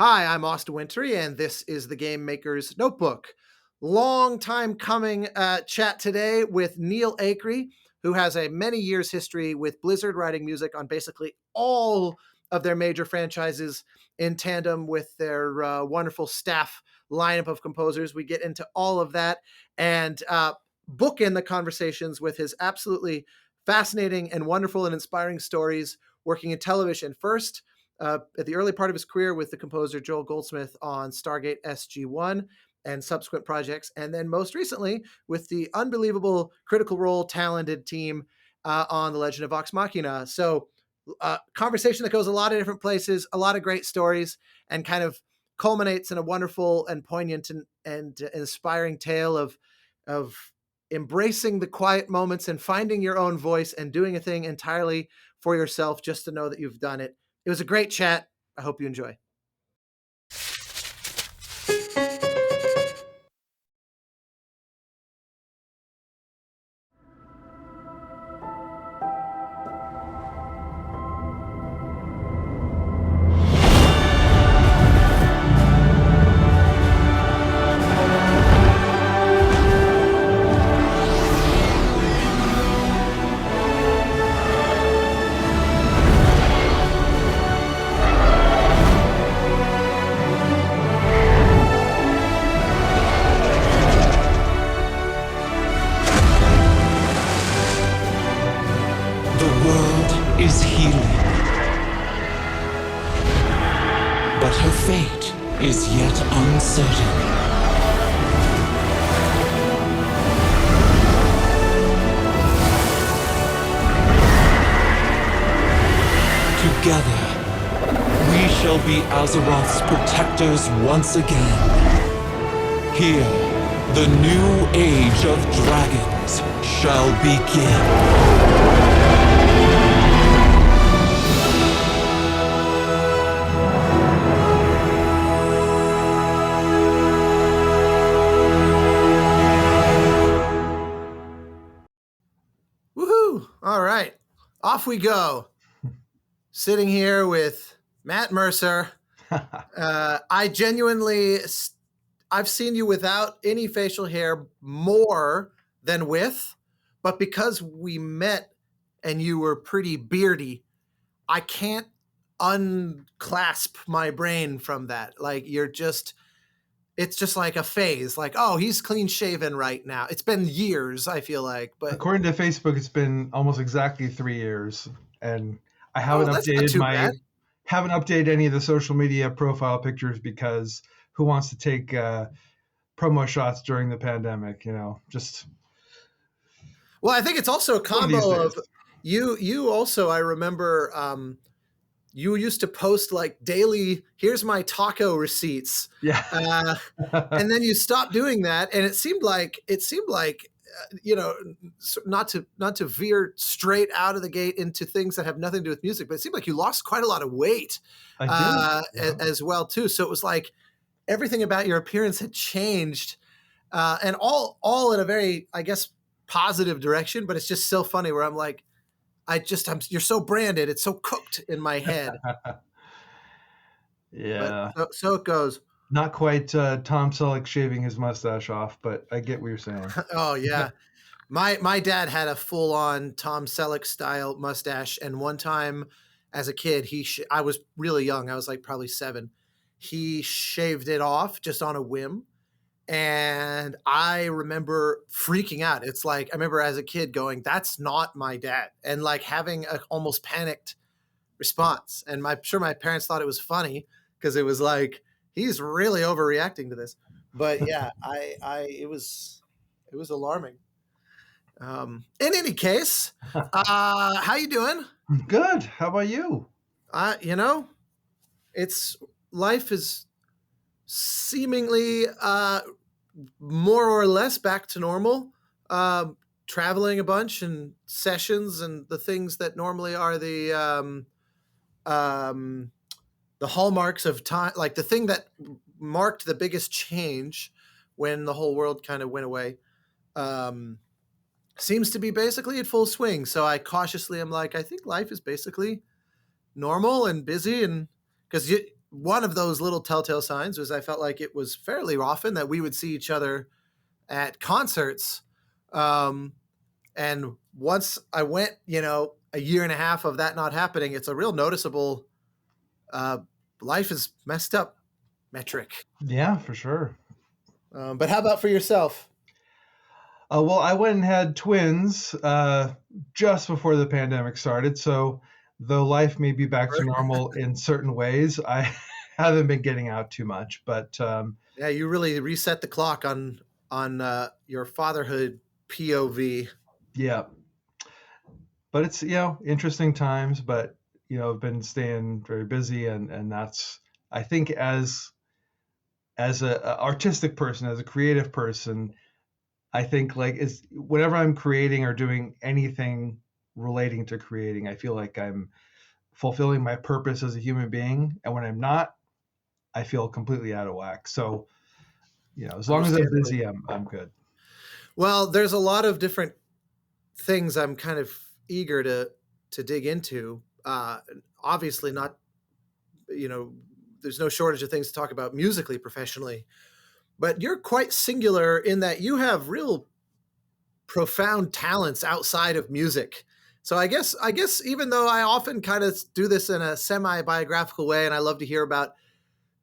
Hi, I'm Austin Wintory, and this is the Game Maker's Notebook. Long time coming chat today with Neal Acree, who has a many years history with Blizzard writing music on basically all of their major franchises in tandem with their wonderful staff lineup of composers. We get into all of that and bookend the conversations with his absolutely fascinating and wonderful and inspiring stories working in television. First, at the early part of his career with the composer Joel Goldsmith on Stargate SG-1 and subsequent projects, and then most recently with the unbelievable Critical Role talented team on The Legend of Vox Machina. So conversation that goes a lot of different places, a lot of great stories, and kind of culminates in a wonderful and poignant and inspiring tale of embracing the quiet moments and finding your own voice and doing a thing entirely for yourself just to know that you've done it. It was a great chat. I hope you enjoy. Is healing, but her fate is yet uncertain. Together, we shall be Azeroth's protectors once again. Here, the new age of dragons shall begin. All right, off we go. Sitting here with Matt Mercer. I genuinely, I've seen you without any facial hair more than with, but because we met and you were pretty beardy, I can't unclasp my brain from that. Like it's just like a phase. Like, oh, he's clean shaven right now. It's been years, I feel like, but according to Facebook, it's been almost exactly 3 years, and I haven't that's not too bad. haven't updated any of the social media profile pictures because who wants to take promo shots during the pandemic? Just. Well, I think it's also a combo of you also, I remember you used to post like daily, here's my taco receipts. Yeah. And then you stopped doing that. And it seemed like, not to veer straight out of the gate into things that have nothing to do with music, but it seemed like you lost quite a lot of weight as well too. So it was like everything about your appearance had changed and all in a very, I guess, positive direction, but it's just so funny where I'm like, you're so branded. It's so cooked in my head. Yeah. But so it goes. Not quite Tom Selleck shaving his mustache off, but I get what you're saying. Oh yeah. My dad had a full on Tom Selleck style mustache. And one time as a kid, I was really young. I was like probably 7. He shaved it off just on a whim. And I remember freaking out. It's like, I remember as a kid going, that's not my dad. And like having a almost panicked response. And I'm sure my parents thought it was funny because it was like, he's really overreacting to this. But yeah, it was alarming. In any case, how you doing? Good. How about you? Life is seemingly more or less back to normal. Traveling a bunch and sessions and the things that normally are the hallmarks of time, like the thing that marked the biggest change when the whole world kind of went away, seems to be basically at full swing. So I cautiously am like, I think life is basically normal and busy, and because one of those little telltale signs was I felt like it was fairly often that we would see each other at concerts. Um, and once I went, a year and a half of that not happening, it's a real noticeable uh, life is messed up metric. Yeah, for sure. But how about for yourself? Well, I went and had twins just before the pandemic started. So, though life may be back to normal in certain ways, I haven't been getting out too much. But Yeah, you really reset the clock on your fatherhood POV. yeah, but it's interesting times. But I've been staying very busy, and that's, I think, as a artistic person, as a creative person, I think like is whenever I'm creating or doing anything relating to creating, I feel like I'm fulfilling my purpose as a human being. And when I'm not, I feel completely out of whack. So, as long as I'm Understandably. busy, I'm good. Well, there's a lot of different things I'm kind of eager to dig into. Obviously, not there's no shortage of things to talk about musically, professionally, but you're quite singular in that you have real profound talents outside of music. So I guess even though I often kind of do this in a semi-biographical way, and I love to hear about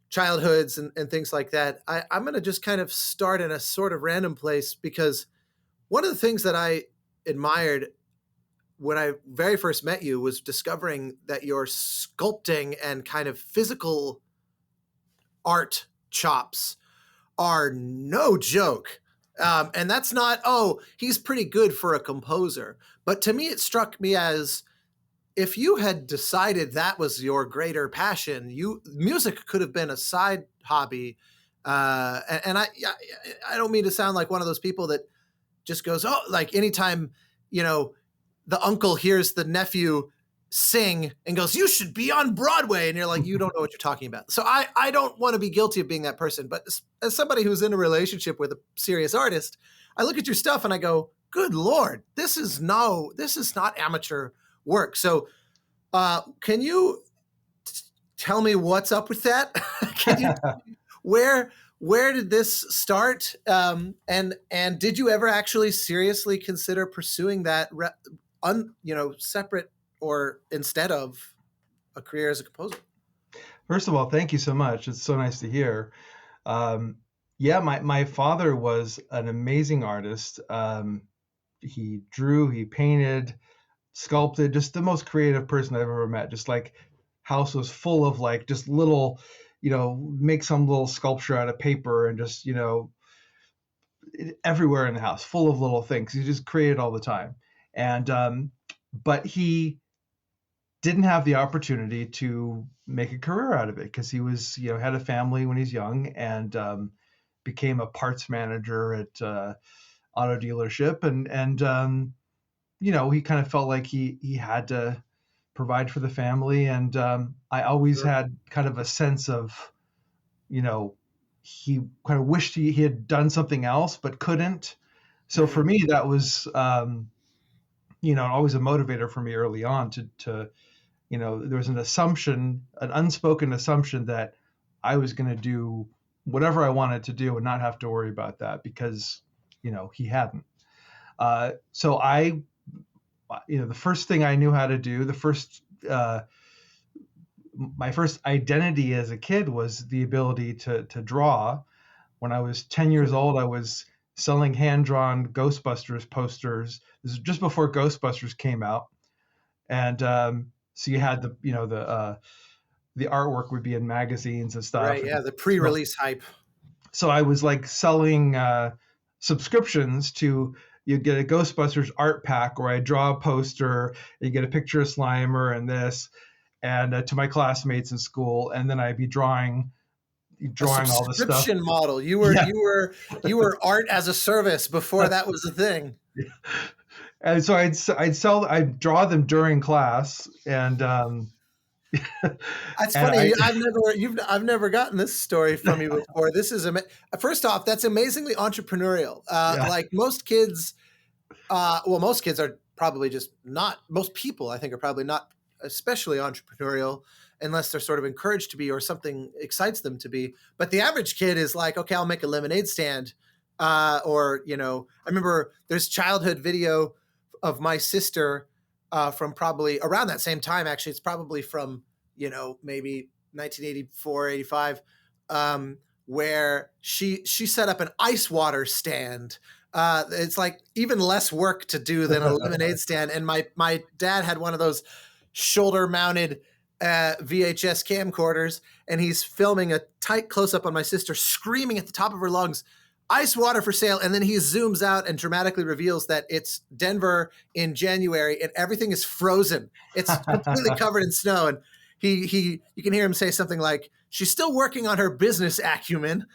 childhoods and things like that, I'm going to just kind of start in a sort of random place because one of the things that I admired when I very first met you was discovering that your sculpting and kind of physical art chops are no joke. And that's not, oh, he's pretty good for a composer. But to me, it struck me as if you had decided that was your greater passion, music could have been a side hobby. And I don't mean to sound like one of those people that just goes, oh, like anytime, you know, the uncle hears the nephew sing and goes, you should be on Broadway. And you're like, you don't know what you're talking about. So I don't want to be guilty of being that person. But as somebody who's in a relationship with a serious artist, I look at your stuff and I go, good Lord, this is not amateur work. So can you tell me what's up with that? Can you where did this start? And did you ever actually seriously consider pursuing that separate or instead of a career as a composer? First of all, thank you so much. It's so nice to hear. Yeah, my father was an amazing artist. He drew, he painted, sculpted, just the most creative person I've ever met. Just like house was full of like just little, make some little sculpture out of paper and just, everywhere in the house, full of little things. He just created all the time. And but he didn't have the opportunity to make a career out of it because he was, had a family when he's young and became a parts manager at auto dealership, and he kind of felt like he had to provide for the family, and I always Sure. had kind of a sense of, he kind of wished he had done something else but couldn't. So for Mm, me, that was always a motivator for me early on to there was an assumption, an unspoken assumption that I was going to do whatever I wanted to do and not have to worry about that because he hadn't. So the first thing I knew how to do, my first identity as a kid was the ability to draw. When I was 10 years old, I was selling hand-drawn Ghostbusters posters. This is just before Ghostbusters came out, and so you had the artwork would be in magazines and stuff. right. Yeah. The pre-release hype. So I was like selling subscriptions to, you get a Ghostbusters art pack where I draw a poster, you get a picture of Slimer and this, and to my classmates in school, and then I'd be drawing A all this stuff. subscription model. You were Yeah. you were art as a service before that was a thing. And so I'd draw them during class, and That's and funny. I've never gotten this story from you before. This is first off, that's amazingly entrepreneurial. yeah. Like most kids, most kids are probably just not. Most people, I think, are probably not especially entrepreneurial. unless they're sort of encouraged to be or something excites them to be. But the average kid is like, okay, I'll make a lemonade stand. Or, I remember there's childhood video of my sister from probably around that same time. Actually, it's probably from, maybe 1984, 85, where she set up an ice water stand. It's like even less work to do than a lemonade stand. And my dad had one of those shoulder mounted VHS camcorders, and he's filming a tight close up on my sister screaming at the top of her lungs, ice water for sale. And then he zooms out and dramatically reveals that it's Denver in January and everything is frozen. It's completely covered in snow. And you can hear him say something like, she's still working on her business acumen,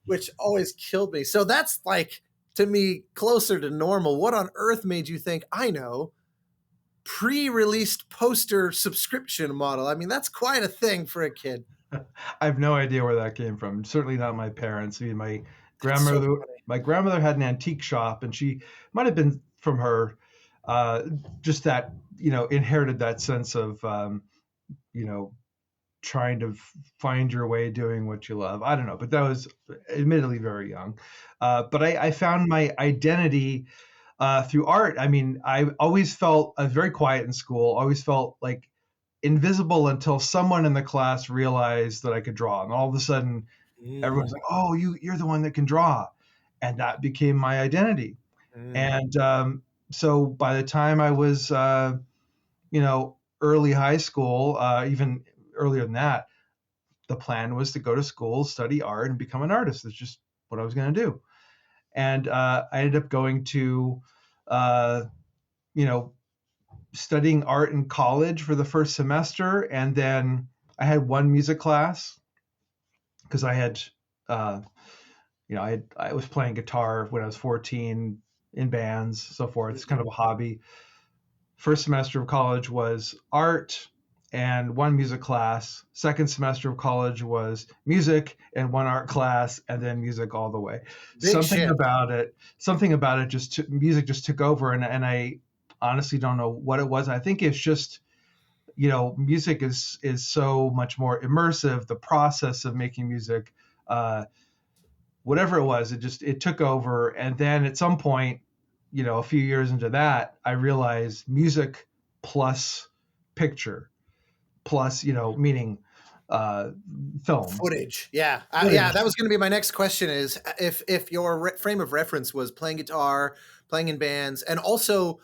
which always killed me. So that's like, to me, closer to normal. What on earth made you think, I know, pre-released poster subscription model? I mean, that's quite a thing for a kid. I have no idea where that came from. Certainly not my parents. I mean, my So grandmother had an antique shop, and she might have been from her, just that, inherited that sense of, trying to find your way doing what you love. I don't know, but that was admittedly very young. But I found my identity through art. I mean, I always felt very quiet in school, always felt like invisible until someone in the class realized that I could draw. And all of a sudden, everyone's like, oh, you're the one that can draw. And that became my identity. And so by the time I was, early high school, even earlier than that, the plan was to go to school, study art, and become an artist. That's just what I was going to do. And I ended up going to, studying art in college for the first semester. And then I had one music class because I had, I was playing guitar when I was 14 in bands, so forth. It's kind of a hobby. First semester of college was art and one music class. Second semester of college was music and one art class, and then music all the way. Something about it music just took over, and I honestly don't know what it was. I think it's just, music is so much more immersive. The process of making music, whatever it was, it took over. And then at some point, a few years into that, I realized music plus picture plus, meaning film footage. Yeah. Yeah. That was going to be my next question, is if your frame of reference was playing guitar, playing in bands, and also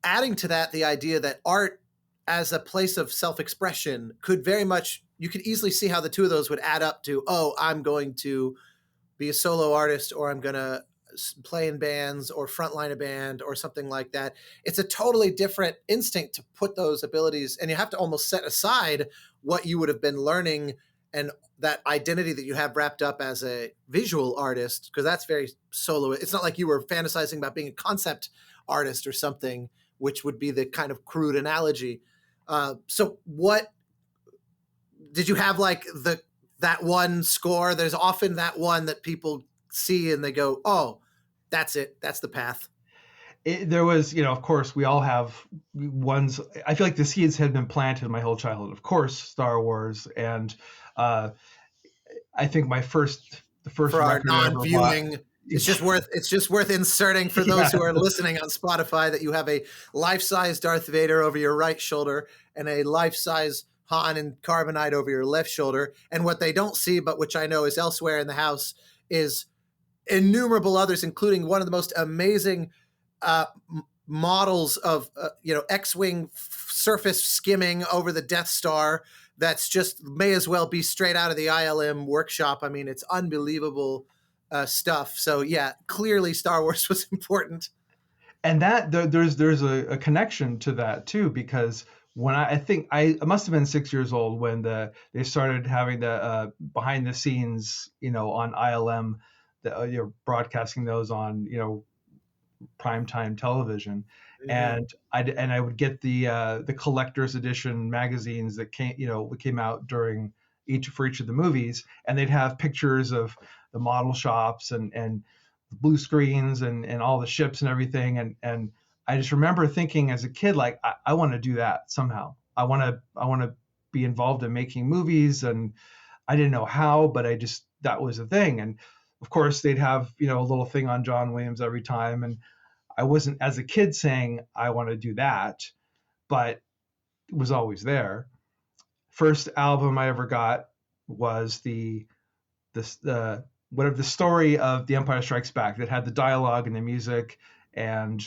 adding to that the idea that art as a place of self-expression could very much, you could easily see how the two of those would add up to, oh, I'm going to be a solo artist, or I'm going to play in bands or frontline a band or something like that. It's a totally different instinct to put those abilities, and you have to almost set aside what you would have been learning and that identity that you have wrapped up as a visual artist, because that's very solo. It's not like you were fantasizing about being a concept artist or something, which would be the kind of crude analogy. So what did you have, like that one score? There's often that one that people see and they go, oh, that's it. That's the path. There was, of course, we all have ones. I feel like the seeds had been planted my whole childhood. Of course, Star Wars, and I think the first for our non-viewing, it's just worth inserting for those who are listening on Spotify that you have a life-size Darth Vader over your right shoulder and a life-size Han and Carbonite over your left shoulder. And what they don't see, but which I know is elsewhere in the house, is innumerable others, including one of the most amazing models of X-wing surface skimming over the Death Star. That's just may as well be straight out of the ILM workshop. I mean, it's unbelievable stuff. So yeah, clearly Star Wars was important. And that there's a connection to that too, because when I think I must have been 6 years old when they started having the behind the scenes, on ILM, you're broadcasting those on, primetime television. And I would get the collector's edition magazines that came out for each of the movies, and they'd have pictures of the model shops and blue screens and all the ships and everything. And I just remember thinking as a kid, like, I want to do that somehow. I want to be involved in making movies, and I didn't know how, but that was a thing. And of course they'd have, a little thing on John Williams every time. And I wasn't, as a kid, saying I want to do that, but it was always there. First album I ever got was the story of The Empire Strikes Back, that had the dialogue and the music and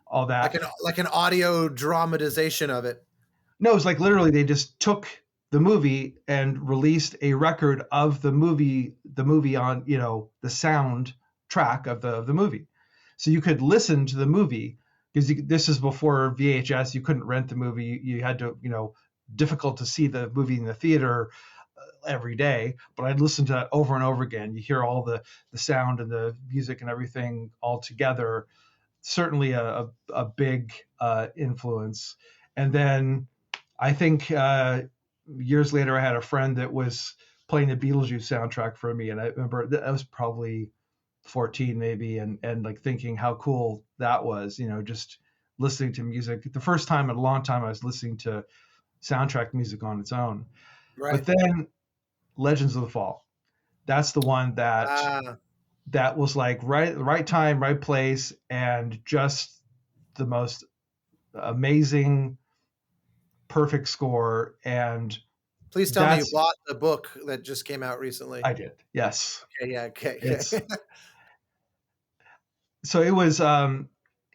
all that. Like an audio dramatization of it. No, it was like literally they just took the movie and released a record of the movie on, the sound track of the movie. So you could listen to the movie, because this is before VHS. You couldn't rent the movie. You had to, difficult to see the movie in the theater every day, but I'd listen to that over and over again. You hear all the sound and the music and everything all together. Certainly a big influence. And then I think years later, I had a friend that was playing the Beetlejuice soundtrack for me, and I remember that I was probably 14 maybe, and like thinking how cool that was, just listening to music. The first time in a long time I was listening to soundtrack music on its own. Right. But then Legends of the Fall, that's the one that was like right time, right place, and just the most amazing, perfect score. And please tell me you bought the book that just came out recently. I did, yes. Okay, yeah, okay. So it was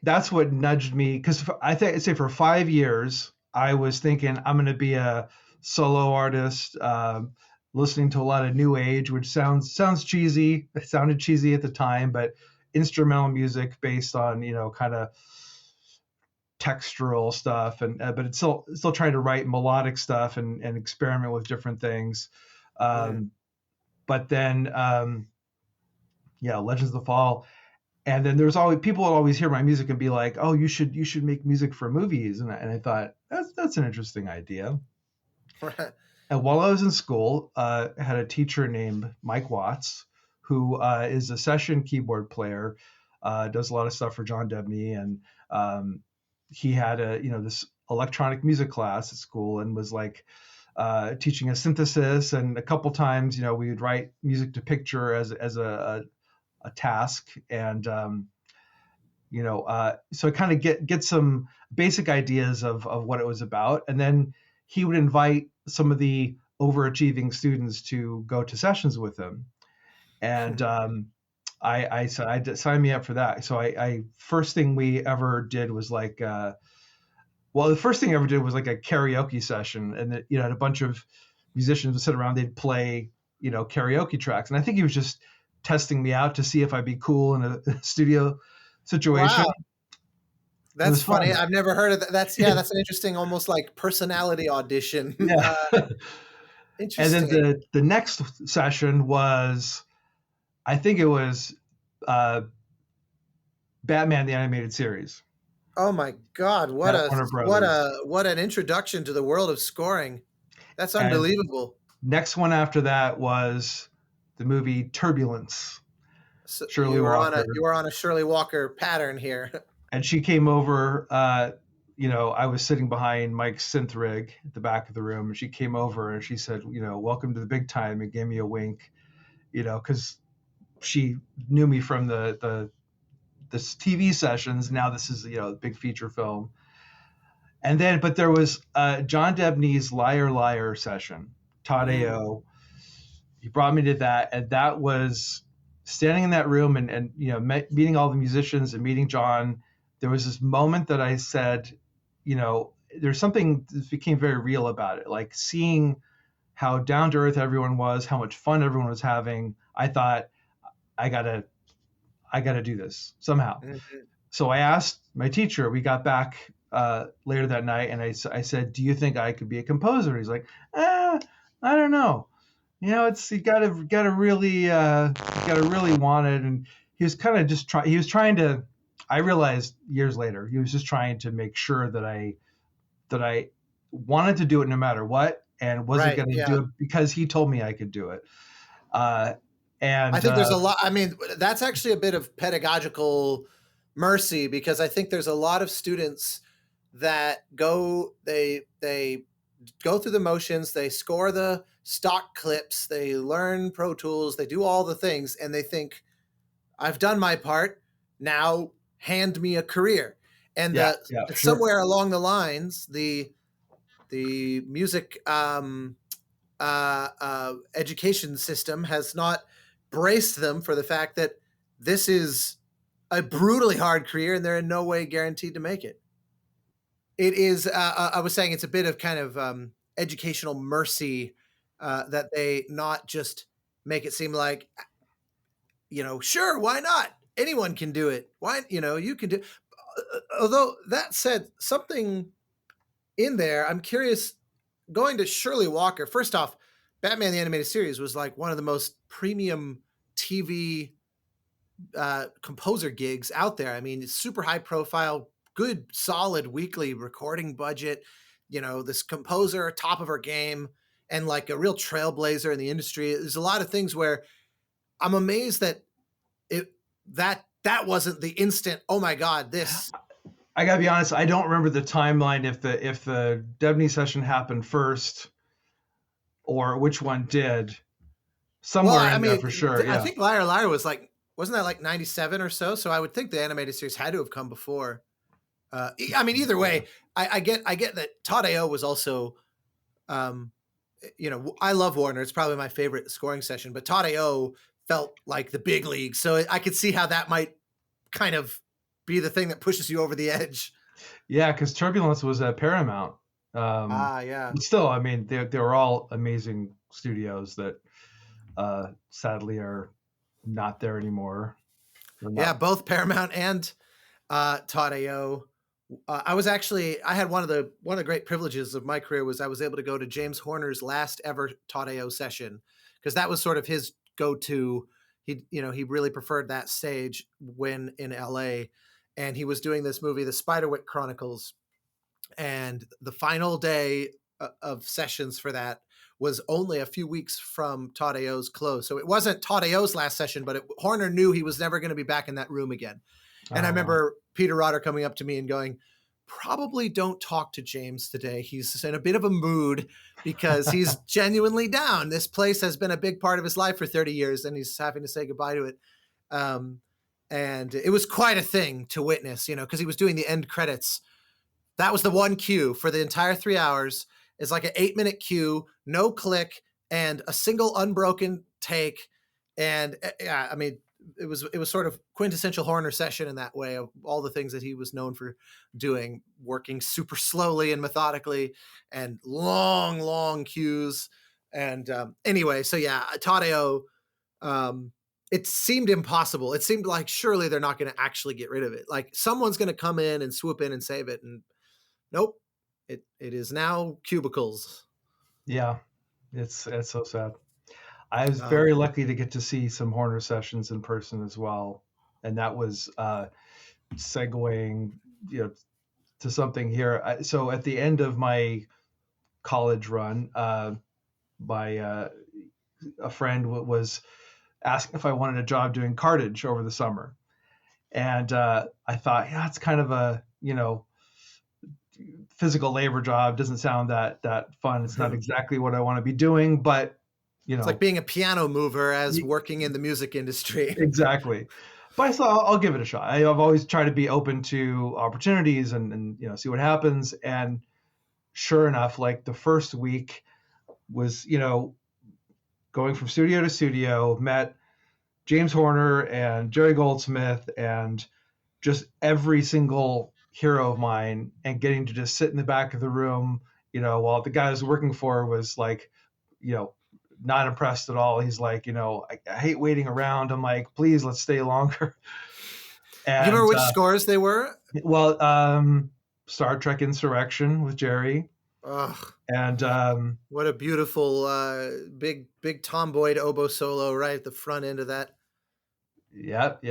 that's what nudged me, because I'd say for 5 years I was thinking I'm going to be a solo artist, listening to a lot of new age, which sounds cheesy. It sounded cheesy at the time, but instrumental music based on, kind of textural stuff, and but it's still trying to write melodic stuff and experiment with different things. But then Legends of the Fall. And then there's always people would always hear my music and be like, "Oh, you should make music for movies." And I thought that's an interesting idea. And while I was in school, I had a teacher named Mike Watts, who is a session keyboard player, does a lot of stuff for John Debney, and he had this electronic music class at school, and was like teaching us synthesis. And a couple times, we would write music to picture as a task, and so I kind of get some basic ideas of what it was about. And then he would invite some of the overachieving students to go to sessions with him, and I said, sign me up for that. So I first thing we ever did was like the first thing I ever did was like a karaoke session, and had a bunch of musicians would sit around, they'd play karaoke tracks, and I think he was just testing me out to see if I'd be cool in a studio situation. Wow. That's funny. I've never heard of that. That's an interesting, almost like personality audition. Yeah. Interesting. And then the next session was, I think it was Batman the Animated Series. Oh my God! What an introduction to the world of scoring. That's unbelievable. And next one after that was the movie Turbulence. So Shirley Walker. You were on a Shirley Walker pattern here. And she came over. I was sitting behind Mike's synth rig at the back of the room, and she came over and she said, "Welcome to the big time," and gave me a wink, because she knew me from the TV sessions. Now this is a big feature film. And then, but there was John Debney's Liar Liar session. Todd A.O. He brought me to that, and that was standing in that room and meeting all the musicians and meeting John. There was this moment that I said, there's something that became very real about it, like seeing how down to earth everyone was, how much fun everyone was having. I thought, I gotta do this somehow. Mm-hmm. So I asked my teacher. We got back later that night, and I said, "Do you think I could be a composer?" He's like, "I don't know. It's you gotta really want it." And he was kind of just trying to. I realized years later he was just trying to make sure that I wanted to do it no matter what, and wasn't going to do it because he told me I could do it. And I think there's a lot. I mean, that's actually a bit of pedagogical mercy, because I think there's a lot of students that go, they go through the motions, they score the stock clips, they learn Pro Tools, they do all the things, and they think, I've done my part. Now hand me a career. And Yeah, yeah, for sure. somewhere along the lines, the music education system has not braced them for the fact that this is a brutally hard career and they're in no way guaranteed to make it. It is, I was saying, it's a bit of kind of educational mercy that they not just make it seem like, sure, why not? Anyone can do it. Why, you can do. Although that said, something in there, I'm curious. Going to Shirley Walker. First off, Batman the Animated Series was like one of the most premium TV composer gigs out there. I mean, it's super high profile, good, solid weekly recording budget. This composer, top of her game, and like a real trailblazer in the industry. There's a lot of things where I'm amazed that it that wasn't the instant. Oh my God, this. I gotta be honest. I don't remember the timeline if the Debney session happened first or which one did. Somewhere in there for sure. Yeah. I think Liar Liar was like, wasn't that like 97 or so? So I would think the animated series had to have come before. I mean, either way, I get that Todd A.O. was also, I love Warner. It's probably my favorite scoring session, but Todd A.O. felt like the big league. So I could see how that might kind of be the thing that pushes you over the edge. Yeah, because Turbulence was at Paramount. Yeah. But still, I mean, they were all amazing studios that sadly are not there anymore. Yeah, both Paramount and Todd A.O. I had one of the great privileges of my career was I was able to go to James Horner's last ever Todd A.O. session, because that was sort of his go-to. He really preferred that stage when in LA, and he was doing this movie, The Spiderwick Chronicles, and the final day of sessions for that was only a few weeks from Todd A.O.'s close. So it wasn't Todd A.O.'s last session, but Horner knew he was never going to be back in that room again. And I remember Peter Rotter coming up to me and going, probably don't talk to James today. He's in a bit of a mood because he's genuinely down. This place has been a big part of his life for 30 years and he's having to say goodbye to it. And it was quite a thing to witness, because he was doing the end credits. That was the one cue for the entire 3 hours. It's like an 8-minute cue, no click, and a single unbroken take. And I mean, it was sort of quintessential Horner session in that way, of all the things that he was known for doing, working super slowly and methodically, and long cues. And anyway, so yeah, Todd A.O., it seemed impossible. It seemed like surely they're not going to actually get rid of it. Like someone's going to come in and swoop in and save it. And nope, it is now cubicles. Yeah, it's so sad. I was very lucky to get to see some Horner sessions in person as well, and that was segueing, to something here. So at the end of my college run, a friend was asking if I wanted a job doing cartage over the summer, and I thought, yeah, it's kind of a physical labor job. Doesn't sound that fun. It's not exactly what I want to be doing, but it's like being a piano mover as working in the music industry. Exactly. But I thought I'll give it a shot. I've always tried to be open to opportunities and see what happens. And sure enough, like the first week was, going from studio to studio, met James Horner and Jerry Goldsmith and just every single hero of mine, and getting to just sit in the back of the room, while the guy I was working for was like, not impressed at all. He's like, I hate waiting around. I'm like, please, let's stay longer. And, you remember which scores they were? Well, Star Trek Insurrection with Jerry. Ugh. And what a beautiful big tomboyed oboe solo right at the front end of that. Yep.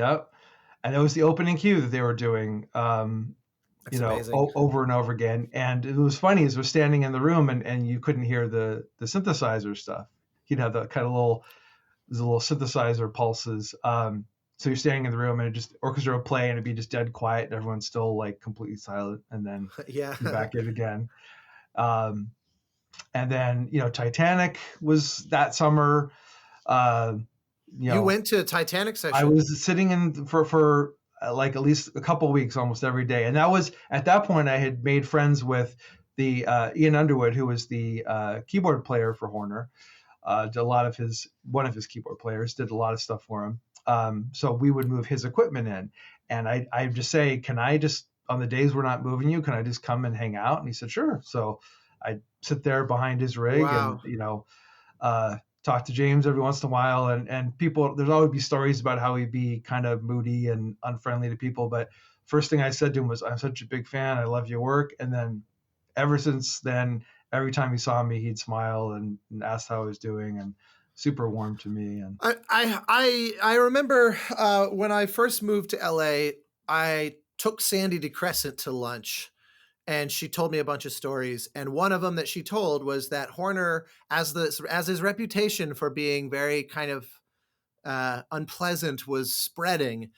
And it was the opening cue that they were doing, over and over again. And it was funny as we're standing in the room and you couldn't hear the synthesizer stuff. He'd have the kind of little synthesizer pulses. So you're standing in the room and just orchestra would play and it'd be just dead quiet and everyone's still like completely silent, and then yeah, back in again. And then, Titanic was that summer. Uh, You went to a Titanic I session. was sitting in for like at least a couple of weeks, almost every day. And that was at that point I had made friends with the Ian Underwood, who was the keyboard player for Horner. Did a lot of one of his keyboard players did a lot of stuff for him. So we would move his equipment in, and I just say, can I just, on the days we're not moving you, can I just come and hang out? And he said, sure. So I sit there behind his rig, and Wow. talk to James every once in a while, and people. There's always be stories about how he'd be kind of moody and unfriendly to people, but first thing I said to him was, I'm such a big fan. I love your work. And then ever since then, every time he saw me, he'd smile and ask how I was doing, and super warm to me. And I remember when I first moved to LA, I took Sandy DeCrescent to lunch, and she told me a bunch of stories. And one of them that she told was that Horner, as his reputation for being very kind of unpleasant was spreading,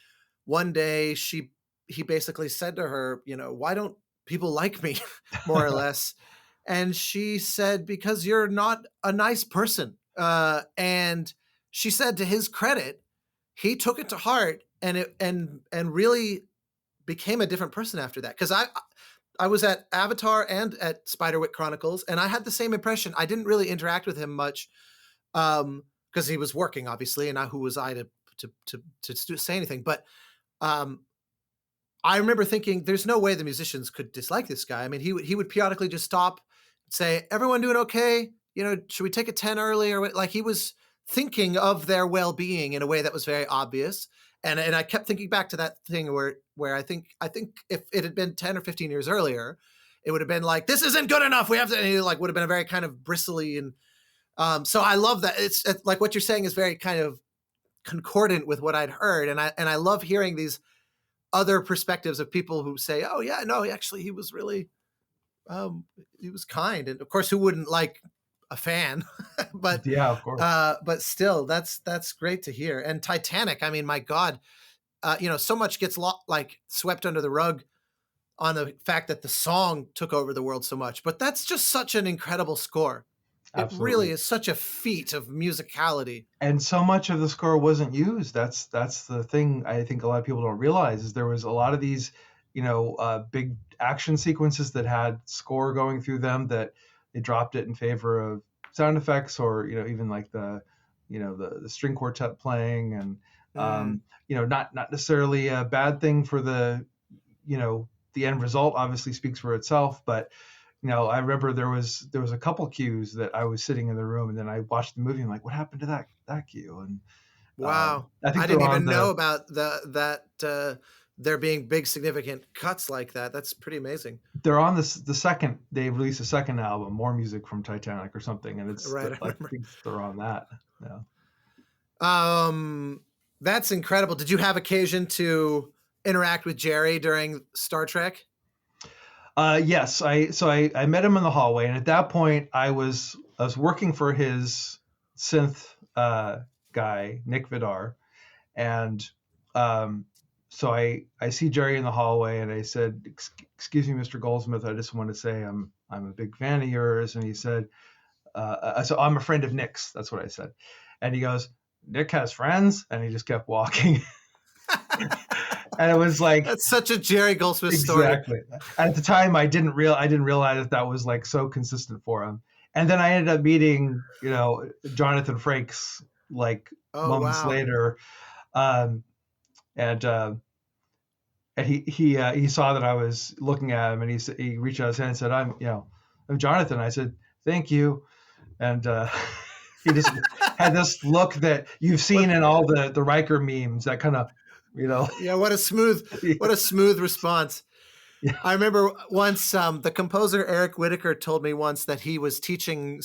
one day he basically said to her, why don't people like me, more or less? And she said, because you're not a nice person. And she said, to his credit, he took it to heart, and really became a different person after that. Because I was at Avatar and at Spiderwick Chronicles, and I had the same impression. I didn't really interact with him much because he was working, obviously, and who was I to say anything? But I remember thinking, there's no way the musicians could dislike this guy. I mean, he would periodically just stop, say, "Everyone doing okay? Should we take a 10 early?" Or like, he was thinking of their well-being in a way that was very obvious. And I kept thinking back to that thing where I think if it had been 10 or 15 years earlier, it would have been like, this isn't good enough. We have to, and it would have been a very kind of bristly. And so I love that. It's like what you're saying is very kind of concordant with what I'd heard. And I love hearing these other perspectives of people who say, oh yeah, no, actually he was really, he was kind. And of course, who wouldn't like a fan? but yeah, of course. but still, that's great to hear. And Titanic, I mean, my God, so much gets swept under the rug on the fact that the song took over the world so much. But that's just such an incredible score. It really Absolutely. is such a feat of musicality. And so much of the score wasn't used. That's the thing I think a lot of people don't realize is there was a lot of these, big action sequences that had score going through them that they dropped it in favor of sound effects, or even like the string quartet playing, and Mm. not necessarily a bad thing for the end result. Obviously speaks for itself, but I remember there was a couple cues that I was sitting in the room, and then I watched the movie and I'm like, what happened to that cue? And Wow. I I think didn't they're on even know the about there being big significant cuts like that. That's pretty amazing. the second, they released a second album, more music from Titanic or something, and Right, I I remember. think they're on that. Yeah. Um, that's incredible. Did you have occasion to interact with Jerry during Star Trek? Yes, I met him in the hallway, and at that point I was working for his synth guy, Nick Vidar, and so I see Jerry in the hallway, and I said, "Excuse me, Mr. Goldsmith, I just want to say I'm a big fan of yours." And he said, "So I'm a friend of Nick's." That's what I said, and he goes, "Nick has friends," and he just kept walking, and it was like, That's such a Jerry Goldsmith story. exactly. At the time, I didn't realize that was like so consistent for him. And then I ended up meeting, Jonathan Frakes like Oh, months wow. later, um, and he saw that I was looking at him, and he reached out his hand and said, I'm Jonathan." I said, "Thank you," and he just had this look that you've seen What? in all the Riker memes, that kind of, you know, Yeah, what a smooth response. yeah. I remember once the composer Eric Whitaker told me once that he was teaching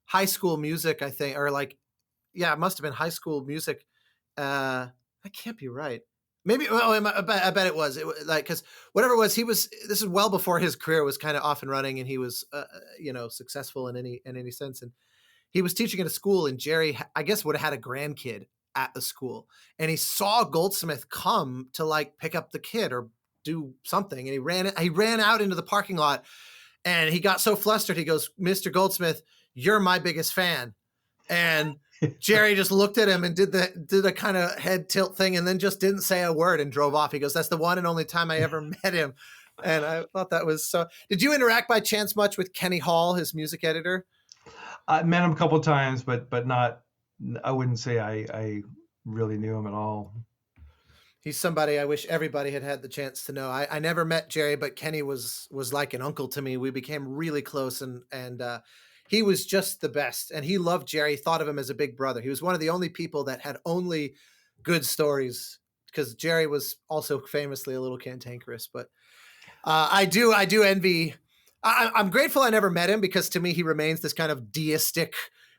high school music, I think, or like, yeah, it must have been high school music. That can't be right. Maybe. Oh, I bet it was. It was like, because whatever it was, This is well before his career was kind of off and running, and he was, successful in any sense. And he was teaching at a school, and Jerry, I guess, would have had a grandkid at the school, and he saw Goldsmith come to like pick up the kid or do something, and he ran out into the parking lot, And he got so flustered. He goes, "Mr. Goldsmith, you're my biggest fan." And Jerry just looked at him and did a kind of head tilt thing, and then just didn't say a word and drove off. He goes, "That's the one and only time I ever met him." And I thought that was so. Did you interact by chance much with Kenny Hall, his music editor? I met him a couple of times, but not. I wouldn't say I really knew him at all. He's somebody I wish everybody had the chance to know. I never met Jerry, but Kenny was like an uncle to me. We became really close, and he was just the best. And he loved Jerry, thought of him as a big brother. He was one of the only people that had only good stories, because Jerry was also famously a little cantankerous. But I do envy. I'm grateful I never met him, because to me he remains this kind of deistic,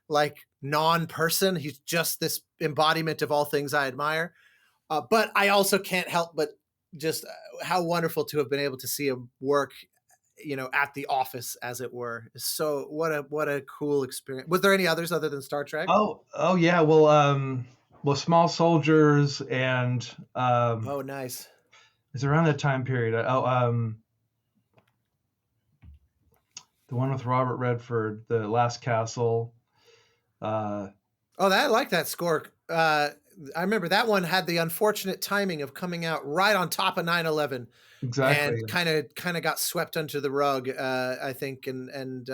like non-person. He's just this embodiment of all things I admire. But I also can't help but just how wonderful to have been able to see him work, at the office, as it were. So what a cool experience. Was there any others other than Star Trek? Oh yeah. Well, Small Soldiers and Oh, nice. it's around that time period. The one with Robert Redford, The Last Castle. I like that score. I remember that one had the unfortunate timing of coming out right on top of 9/11, Exactly. and kind of got swept under the rug, I think. And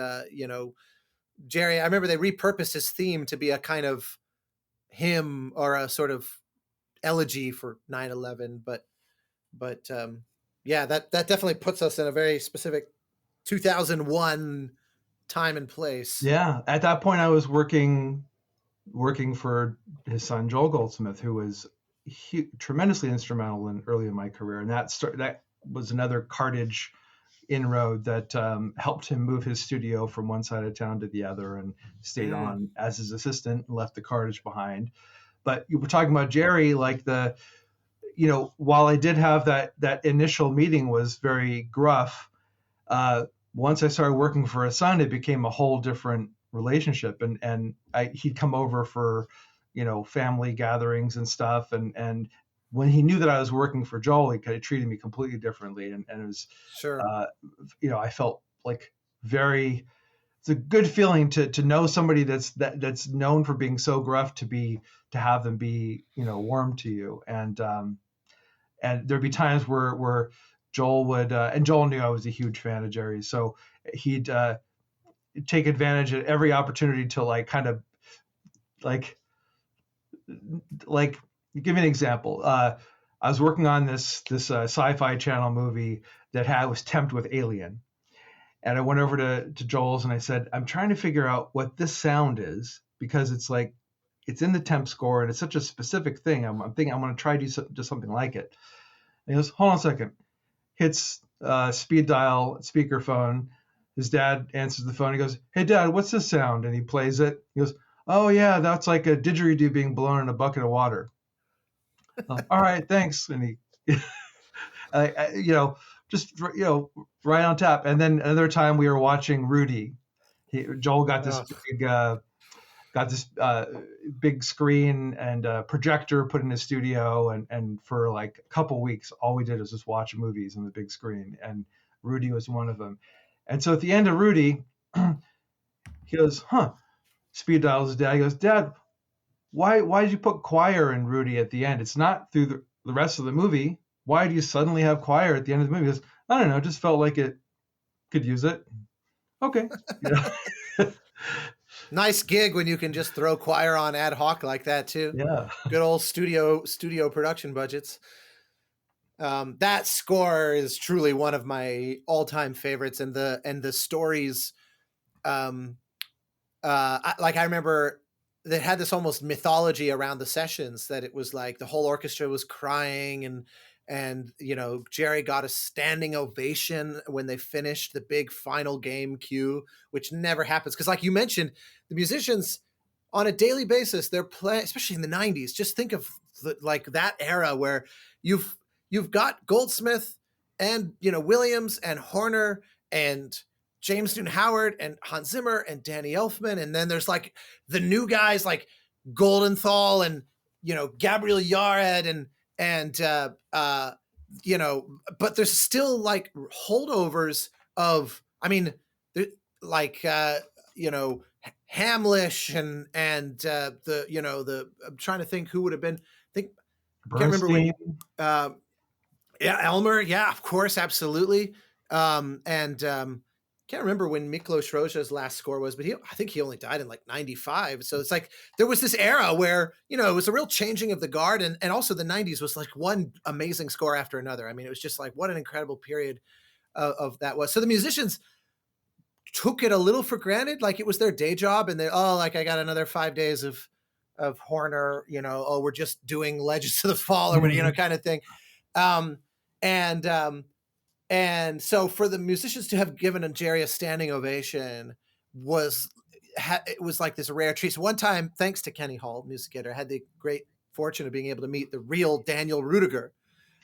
Jerry, I remember they repurposed his theme to be a kind of hymn or a sort of elegy for 9/11. But yeah, that definitely puts us in a very specific 2001 time and place. Yeah. At that point, I was working for his son Joel Goldsmith, who was tremendously instrumental early in my career, and that was another cartage inroad that helped him move his studio from one side of town to the other, and stayed on as his assistant and left the cartage behind. But you were talking about Jerry, like while I did have that initial meeting was very gruff, once I started working for his son, it became a whole different relationship. And he'd come over for, family gatherings and stuff. And when he knew that I was working for Joel, he kind of treated me completely differently. And it was, Sure. I felt like it's a good feeling to know somebody that's known for being so gruff to have them be, warm to you. And there'd be times where Joel would, and Joel knew I was a huge fan of Jerry, so he'd take advantage of every opportunity to give me an example. I was working on this sci-fi channel movie that was temped with Alien, and I went over to Joel's and I said, "I'm trying to figure out what this sound is, because it's in the temp score and it's such a specific thing. I'm thinking I'm going to try to do something like it." And he goes, "Hold on a second." Hits speed dial speakerphone. His dad answers the phone. He goes, "Hey, Dad, what's this sound?" And he plays it. He goes, "Oh, yeah, that's like a didgeridoo being blown in a bucket of water." All right, thanks. And he, just right on tap. And then another time we were watching Rudy. Joel got this big screen and projector put in his studio, and for like a couple weeks, all we did was just watch movies on the big screen, and Rudy was one of them. And so at the end of Rudy, he goes, speed dials his dad. He goes, "Dad, why did you put choir in Rudy at the end? It's not through the rest of the movie. Why do you suddenly have choir at the end of the movie?" He goes, "I don't know, just felt like it could use it." Okay. Nice gig when you can just throw choir on ad hoc like that too. Yeah. Good old studio production budgets. That score is truly one of my all-time favorites, and the stories. I remember they had this almost mythology around the sessions, that it was like the whole orchestra was crying, and Jerry got a standing ovation when they finished the big final game cue, which never happens, because like you mentioned, the musicians on a daily basis, they're playing, especially in the 90s. Just think of that era where you've got Goldsmith and Williams and Horner and James Newton Howard and Hans Zimmer and Danny Elfman, and then there's like the new guys like Goldenthal and Gabriel Yared and but there's still like holdovers of, like Hamlish and the I'm trying to think who would have been. Think Can't remember when. Bernstein. Yeah, Elmer. Yeah, of course, absolutely. And Can't remember when Miklos Rozsa's last score was, but I think he only died in like '95. So it's like there was this era where it was a real changing of the guard, and also the '90s was like one amazing score after another. I mean, it was just like what an incredible period of that was. So the musicians took it a little for granted, like it was their day job, and like I got another 5 days of Horner, we're just doing Legends of the Fall or whatever, kind of thing. Um, and and so for the musicians to have given Jerry a standing ovation it was like this rare treat. So one time, thanks to Kenny Hall, music editor, I had the great fortune of being able to meet the real Daniel Rudiger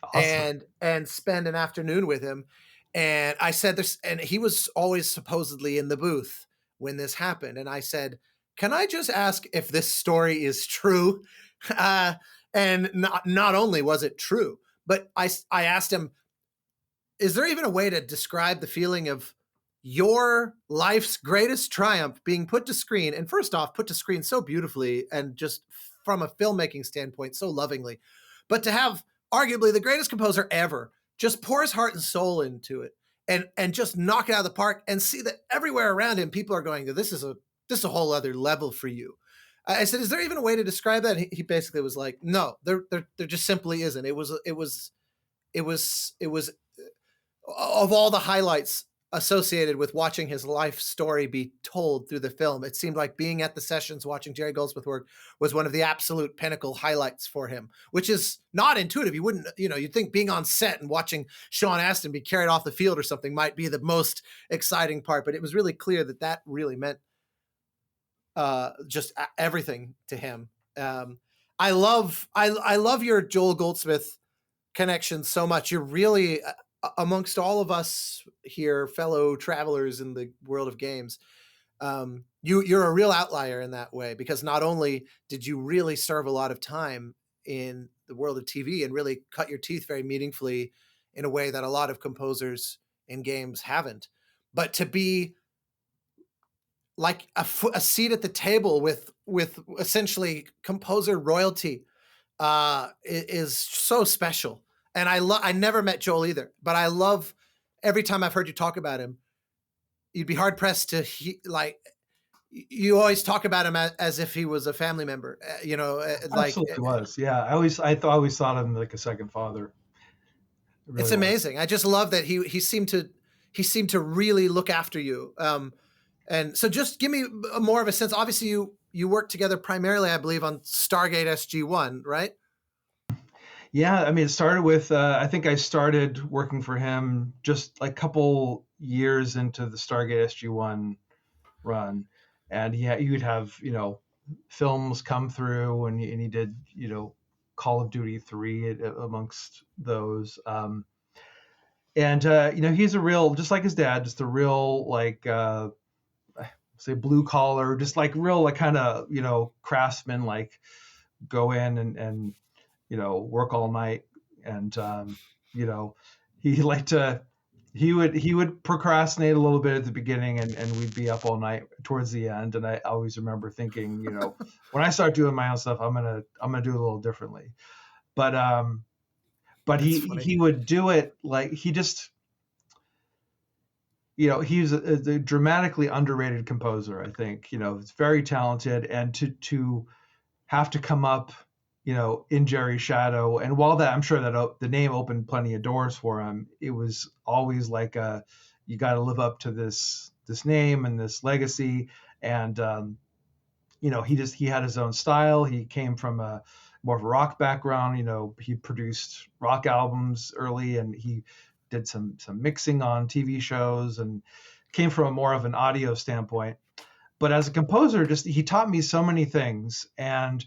Awesome. and spend an afternoon with him. And I said this, and he was always supposedly in the booth when this happened. And I said, "Can I just ask if this story is true?" And not only was it true, but I asked him, "Is there even a way to describe the feeling of your life's greatest triumph being put to screen?" And first off, put to screen so beautifully and just from a filmmaking standpoint, so lovingly, but to have arguably the greatest composer ever just pour his heart and soul into it and just knock it out of the park, and see that everywhere around him, people are going, "This is a whole other level for you." I said, "Is there even a way to describe that?" He basically was like, "No, there just simply isn't." It was of all the highlights associated with watching his life story be told through the film, it seemed like being at the sessions watching Jerry Goldsmith work was one of the absolute pinnacle highlights for him, which is not intuitive. You wouldn't, you'd think being on set and watching Sean Astin be carried off the field or something might be the most exciting part, but it was really clear that really meant just everything to him. I love your Joel Goldsmith connection so much. You're really amongst all of us here, fellow travelers in the world of games. You're a real outlier in that way, because not only did you really serve a lot of time in the world of TV and really cut your teeth very meaningfully in a way that a lot of composers in games haven't, but to be like a seat at the table with essentially composer royalty is so special. And I never met Joel either, but I love every time I've heard you talk about him. You'd be hard pressed to you always talk about him as if he was a family member. Absolutely was. Yeah, I always thought of him like a second father. It really it's amazing. I just love that he seemed to really look after you. And so just give me more of a sense. Obviously, you work together primarily, I believe, on Stargate SG-1, right? Yeah, I mean, it started with I think I started working for him just like a couple years into the Stargate SG-1 run, and he would have films come through, and he did Call of Duty 3 amongst those. And he's a real, just like his dad, just a real like say blue collar, just like real like kind of craftsman, like go in and work all night. And he liked to he would procrastinate a little bit at the beginning, and we'd be up all night towards the end. And I always remember thinking, when I start doing my own stuff, I'm gonna do it a little differently. But he would do it like he just he's a dramatically underrated composer. I think it's very talented, and to have to come up in Jerry's shadow. And while that, I'm sure that the name opened plenty of doors for him, it was always like you got to live up to this name and this legacy. And he had his own style. He came from more of a rock background. He produced rock albums early, and he did some mixing on TV shows, and came from more of an audio standpoint. But as a composer, he taught me so many things. And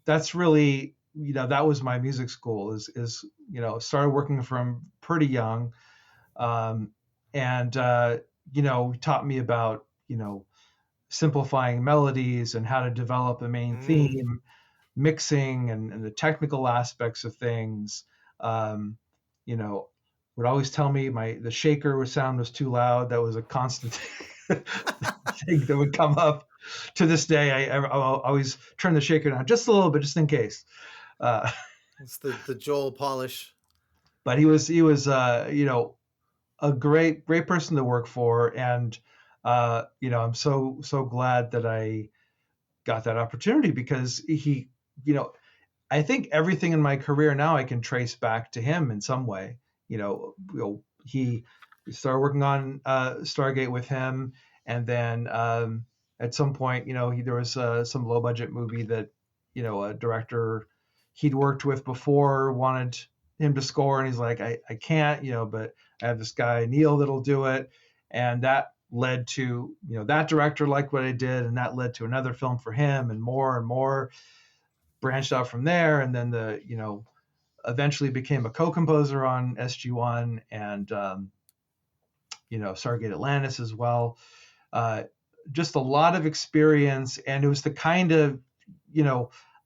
that's really, that was my music school is started working from pretty young. And taught me about, simplifying melodies and how to develop a main theme, mixing and the technical aspects of things. Would always tell me the shaker sound was too loud. That was a constant thing that would come up. To this day, I'll always turn the shaker down just a little bit, just in case. Uh, It's the Joel polish. but he was a great person to work for, and I'm so glad that I got that opportunity, because he, I think everything in my career now I can trace back to him in some way. He started working on Stargate with him, and then at some point, there was some low budget movie that a director he'd worked with before wanted him to score, and he's like, I can't, but I have this guy Neal that'll do it, and that led to that director liked what I did, and that led to another film for him, and more branched out from there, and then eventually became a co-composer on SG1 and Stargate Atlantis as well. Just a lot of experience, and it was the kind of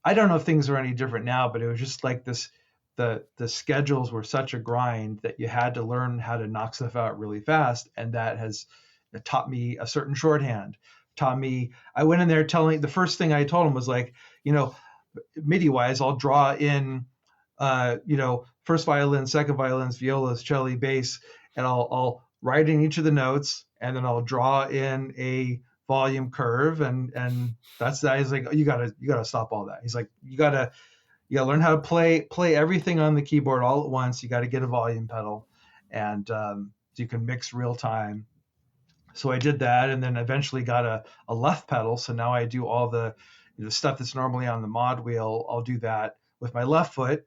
I don't know if things are any different now, but it was just like this. The schedules were such a grind that you had to learn how to knock stuff out really fast, and that has taught me a certain shorthand. I went in there telling, the first thing I told him was like, MIDI wise, I'll draw in, first violin, second violins, violas, cello, bass, and I'll write in each of the notes, and then I'll draw in a volume curve, and that's that. He's like, oh, you gotta stop all that. He's like, you gotta learn how to play everything on the keyboard all at once. You got to get a volume pedal, and you can mix real time. So I did that, and then eventually got a left pedal. So now I do all the stuff that's normally on the mod wheel. I'll do that with my left foot.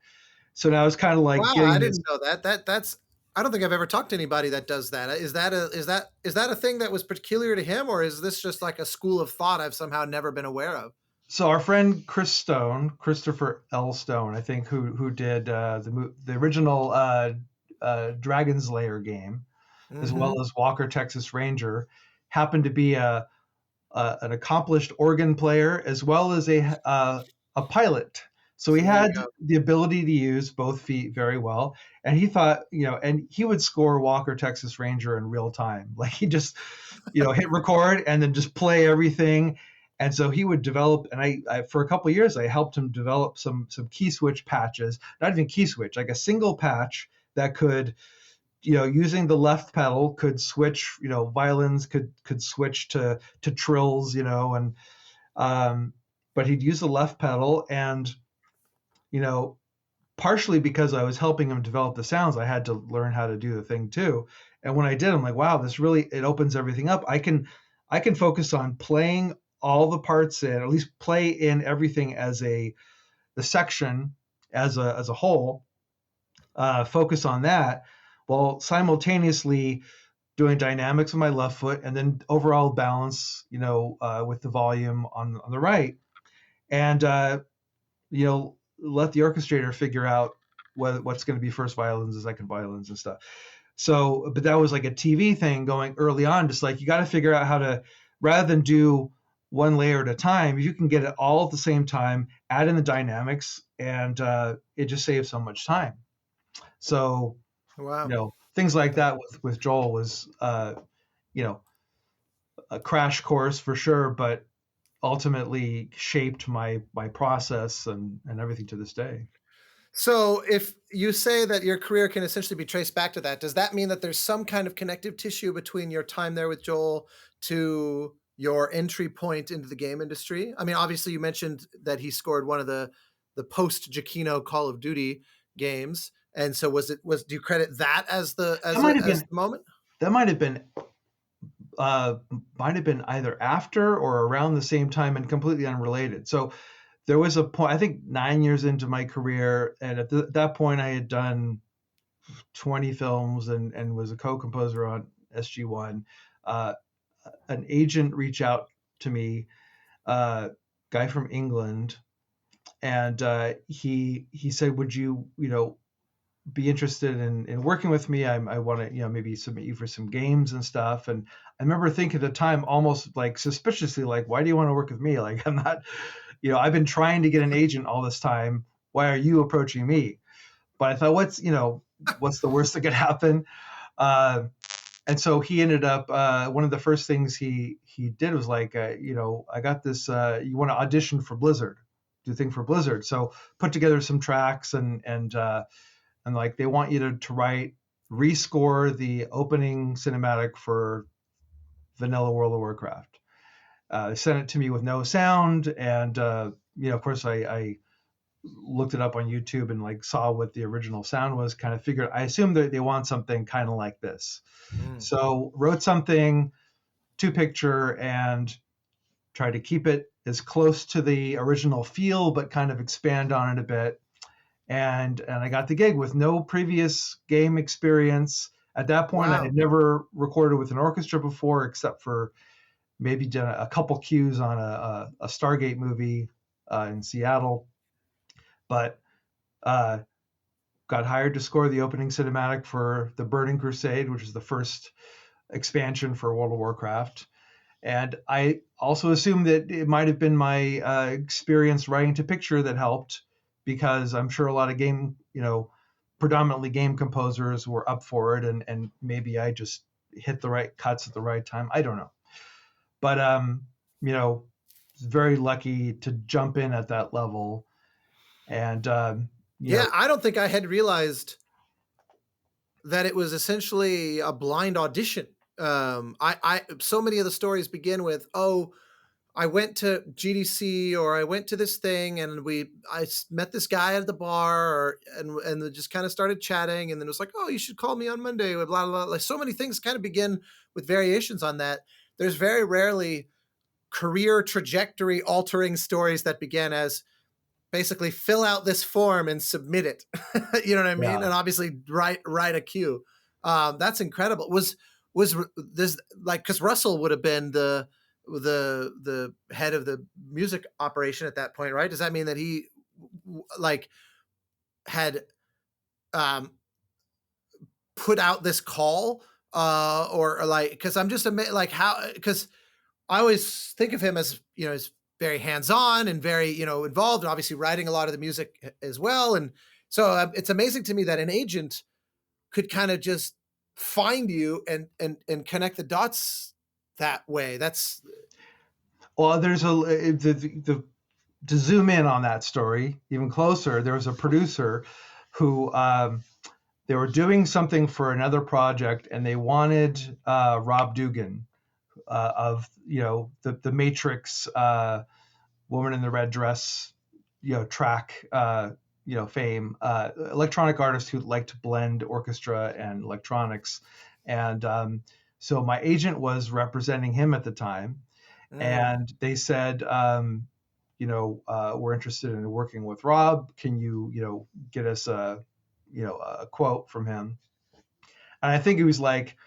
So now it's kind of like Wow, getting I this. didn't know that. That's I don't think I've ever talked to anybody that does that. Is that a thing that was peculiar to him, or is this just like a school of thought I've somehow never been aware of? So our friend Christopher L. Stone, I think, who did the original Dragon's Lair game, as well as Walker Texas Ranger, happened to be an accomplished organ player as well as a pilot. So he had the ability to use both feet very well, and he thought, and he would score Walker Texas Ranger in real time. Like he just, hit record and then just play everything. And so he would develop, and I for a couple of years I helped him develop some key switch patches, not even key switch, like a single patch that could, using the left pedal could switch, violins could switch to trills, and but he'd use the left pedal, and partially because I was helping him develop the sounds, I had to learn how to do the thing too. And when I did, I'm like, wow, this really, it opens everything up. I can focus on playing all the parts in, at least play in everything as the section as a whole, focus on that while simultaneously doing dynamics with my left foot, and then overall balance, with the volume on the right, and let the orchestrator figure out what's going to be first violins and second violins and stuff. So, but that was like a TV thing going early on, just like you got to figure out how to, rather than do one layer at a time, you can get it all at the same time, add in the dynamics, and it just saves so much time. So, wow. Things like that with Joel was, a crash course for sure, but ultimately shaped my process and everything to this day. So if you say that your career can essentially be traced back to that, does that mean that there's some kind of connective tissue between your time there with Joel to your entry point into the game industry? I mean, obviously you mentioned that he scored one of the post Giacchino Call of Duty games. And so do you credit that as the moment? That might have been either after or around the same time and completely unrelated. So there was a point, I think 9 years into my career, and at that point I had done 20 films and was a co-composer on SG1. An agent reached out to me, guy from England, and he said, would you be interested in working with me? I want to maybe submit you for some games and stuff. And I remember thinking at the time, almost like suspiciously, like, why do you want to work with me? Like, I'm not, I've been trying to get an agent all this time. Why are you approaching me? But I thought, what's the worst that could happen? and so he ended up one of the first things he did was like, I got this. You want to audition for Blizzard? Do a thing for Blizzard? So put together some tracks and like they want you to write rescore the opening cinematic for vanilla World of Warcraft. They sent it to me with no sound, and of course I looked it up on YouTube and like saw what the original sound was. Kind of figured, I assumed that they want something kind of like this. So wrote something to picture and tried to keep it as close to the original feel, but kind of expand on it a bit. And I got the gig with no previous game experience. At that point, I Wow. had never recorded with an orchestra before, except for maybe done a couple cues on a Stargate movie in Seattle. But got hired to score the opening cinematic for the Burning Crusade, which is the first expansion for World of Warcraft. And I also assumed that it might have been my experience writing to picture that helped, because I'm sure a lot of predominantly game composers were up for it, and maybe I just hit the right cuts at the right time. I don't know. But, very lucky to jump in at that level. And, Yeah, I don't think I had realized that it was essentially a blind audition. I so many of the stories begin with, "Oh, I went to GDC or I went to this thing and I met this guy at the bar and they just kind of started chatting, and then it was like, oh, you should call me on Monday," blah blah blah. Like so many things kind of begin with variations on that. There's very rarely career trajectory altering stories that began as basically fill out this form and submit it. You know what I mean? yeah. And obviously write a cue. That's incredible. Was this like, because Russell would have been the head of the music operation at that point, right? Does that mean that he like had um, put out this call or like, because I'm just amazed, like how, because I always think of him as as very hands-on and very involved, and obviously writing a lot of the music as well. And so it's amazing to me that an agent could kind of just find you and connect the dots that way. That's Well, there's to zoom in on that story even closer. There was a producer who they were doing something for another project, and they wanted Rob Dugan of the Matrix, Woman in the Red Dress, track, fame, electronic artist who liked to blend orchestra and electronics, and so my agent was representing him at the time, and they said, we're interested in working with Rob. Can you, get us a quote from him? And I think he was like,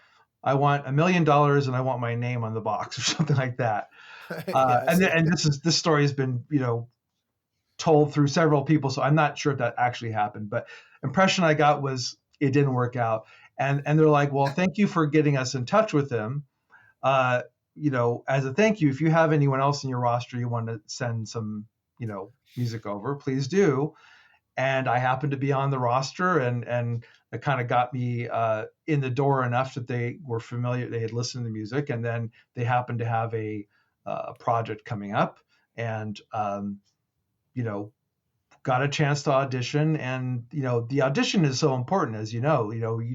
I want $1 million and I want my name on the box or something like that. And this story has been, told through several people, so I'm not sure if that actually happened. But impression I got was it didn't work out. And they're like, well, thank you for getting us in touch with him. As a thank you, if you have anyone else in your roster you want to send some, music over, please do. And I happened to be on the roster, and it kind of got me in the door enough that they were familiar. They had listened to the music, and then they happened to have a project coming up, and got a chance to audition. And the audition is so important, as you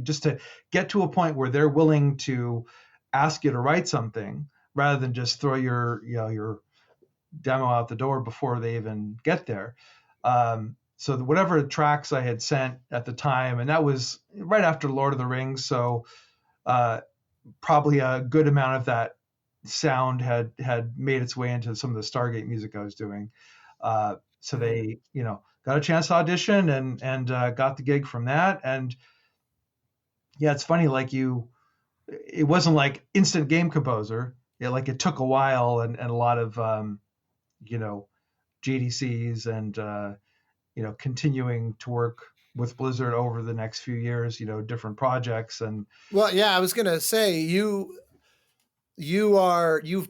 just to get to a point where they're willing to ask you to write something rather than just throw your demo out the door before they even get there. So whatever tracks I had sent at the time, and that was right after Lord of the Rings, so probably a good amount of that sound had made its way into some of the Stargate music I was doing. So they, got a chance to audition and got the gig from that. And yeah, it's funny, like it wasn't like instant game composer. It took a while and a lot of, GDCs and, continuing to work with Blizzard over the next few years, different projects. And well, yeah, I was gonna say you've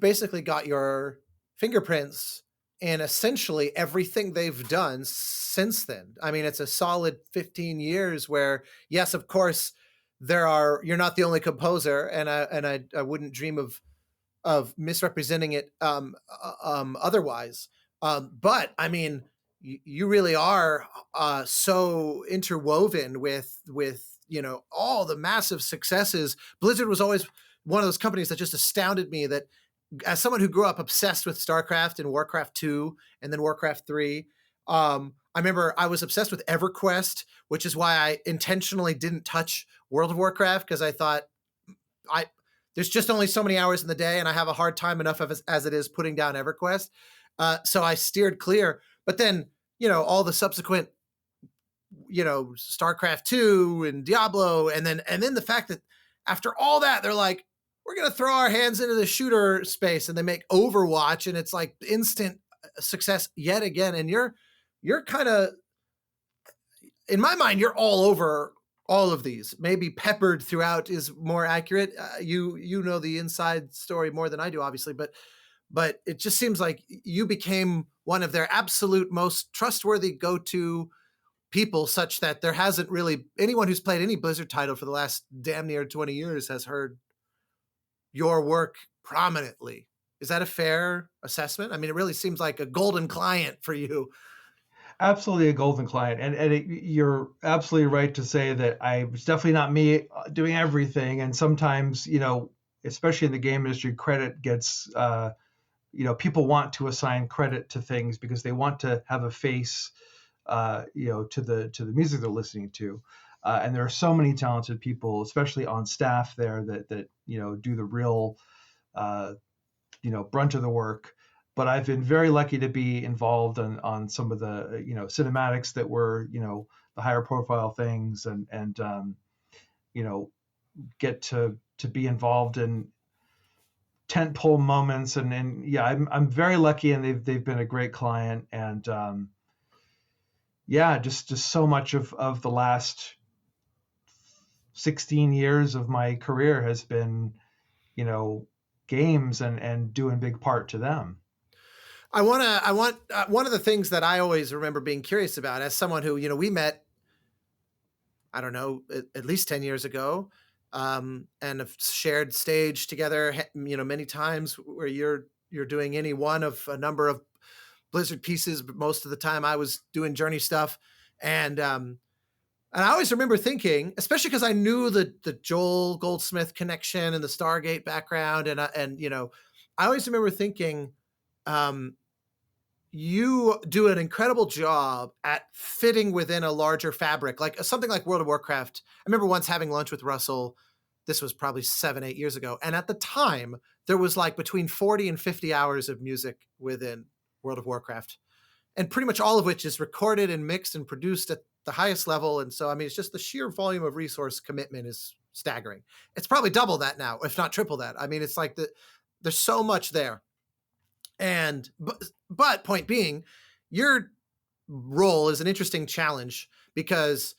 basically got your fingerprints in essentially everything they've done since then. I mean, it's a solid 15 years where, yes, of course, you're not the only composer, and I wouldn't dream of misrepresenting it otherwise. But I mean, you really are so interwoven with all the massive successes. Blizzard was always one of those companies that just astounded me. That as someone who grew up obsessed with StarCraft and Warcraft 2 and then Warcraft 3, I remember I was obsessed with EverQuest, which is why I intentionally didn't touch World of Warcraft, because I thought I there's just only so many hours in the day, and I have a hard time enough of as it is putting down EverQuest. So I steered clear. But then, all the subsequent, StarCraft 2 and Diablo, and then the fact that after all that, they're like, we're gonna throw our hands into the shooter space, and they make Overwatch, and it's like instant success yet again. And you're kind of, in my mind, you're all over all of these. Maybe peppered throughout is more accurate. You know the inside story more than I do, obviously, but it just seems like you became one of their absolute most trustworthy go-to people, such that there hasn't really anyone who's played any Blizzard title for the last damn near 20 years has heard your work prominently. Is that a fair assessment? I mean, it really seems like a golden client for you. Absolutely a golden client, and you're absolutely right to say that I was definitely not me doing everything, and sometimes, especially in the game industry, credit gets, people want to assign credit to things because they want to have a face, to the music they're listening to, and there are so many talented people, especially on staff there, that do the real, brunt of the work. But I've been very lucky to be involved on some of the cinematics that were the higher profile things, and get to be involved in tentpole moments, and yeah, I'm very lucky, and they've been a great client, and just so much of the last 16 years of my career has been games, and due in big part to them. I want one of the things that I always remember being curious about, as someone who, we met, I don't know, at least 10 years ago, and have shared stage together, many times, where you're doing any one of a number of Blizzard pieces, but most of the time I was doing Journey stuff. And I always remember thinking, especially because I knew the Joel Goldsmith connection and the Stargate background, and I always remember thinking, you do an incredible job at fitting within a larger fabric, like something like World of Warcraft. I remember once having lunch with Russell. This was probably 7-8 years ago. And at the time, there was like between 40 and 50 hours of music within World of Warcraft, and pretty much all of which is recorded and mixed and produced at the highest level. And so, I mean, it's just the sheer volume of resource commitment is staggering. It's probably double that now, if not triple that. I mean, it's like there's so much there. And but point being, your role is an interesting challenge, because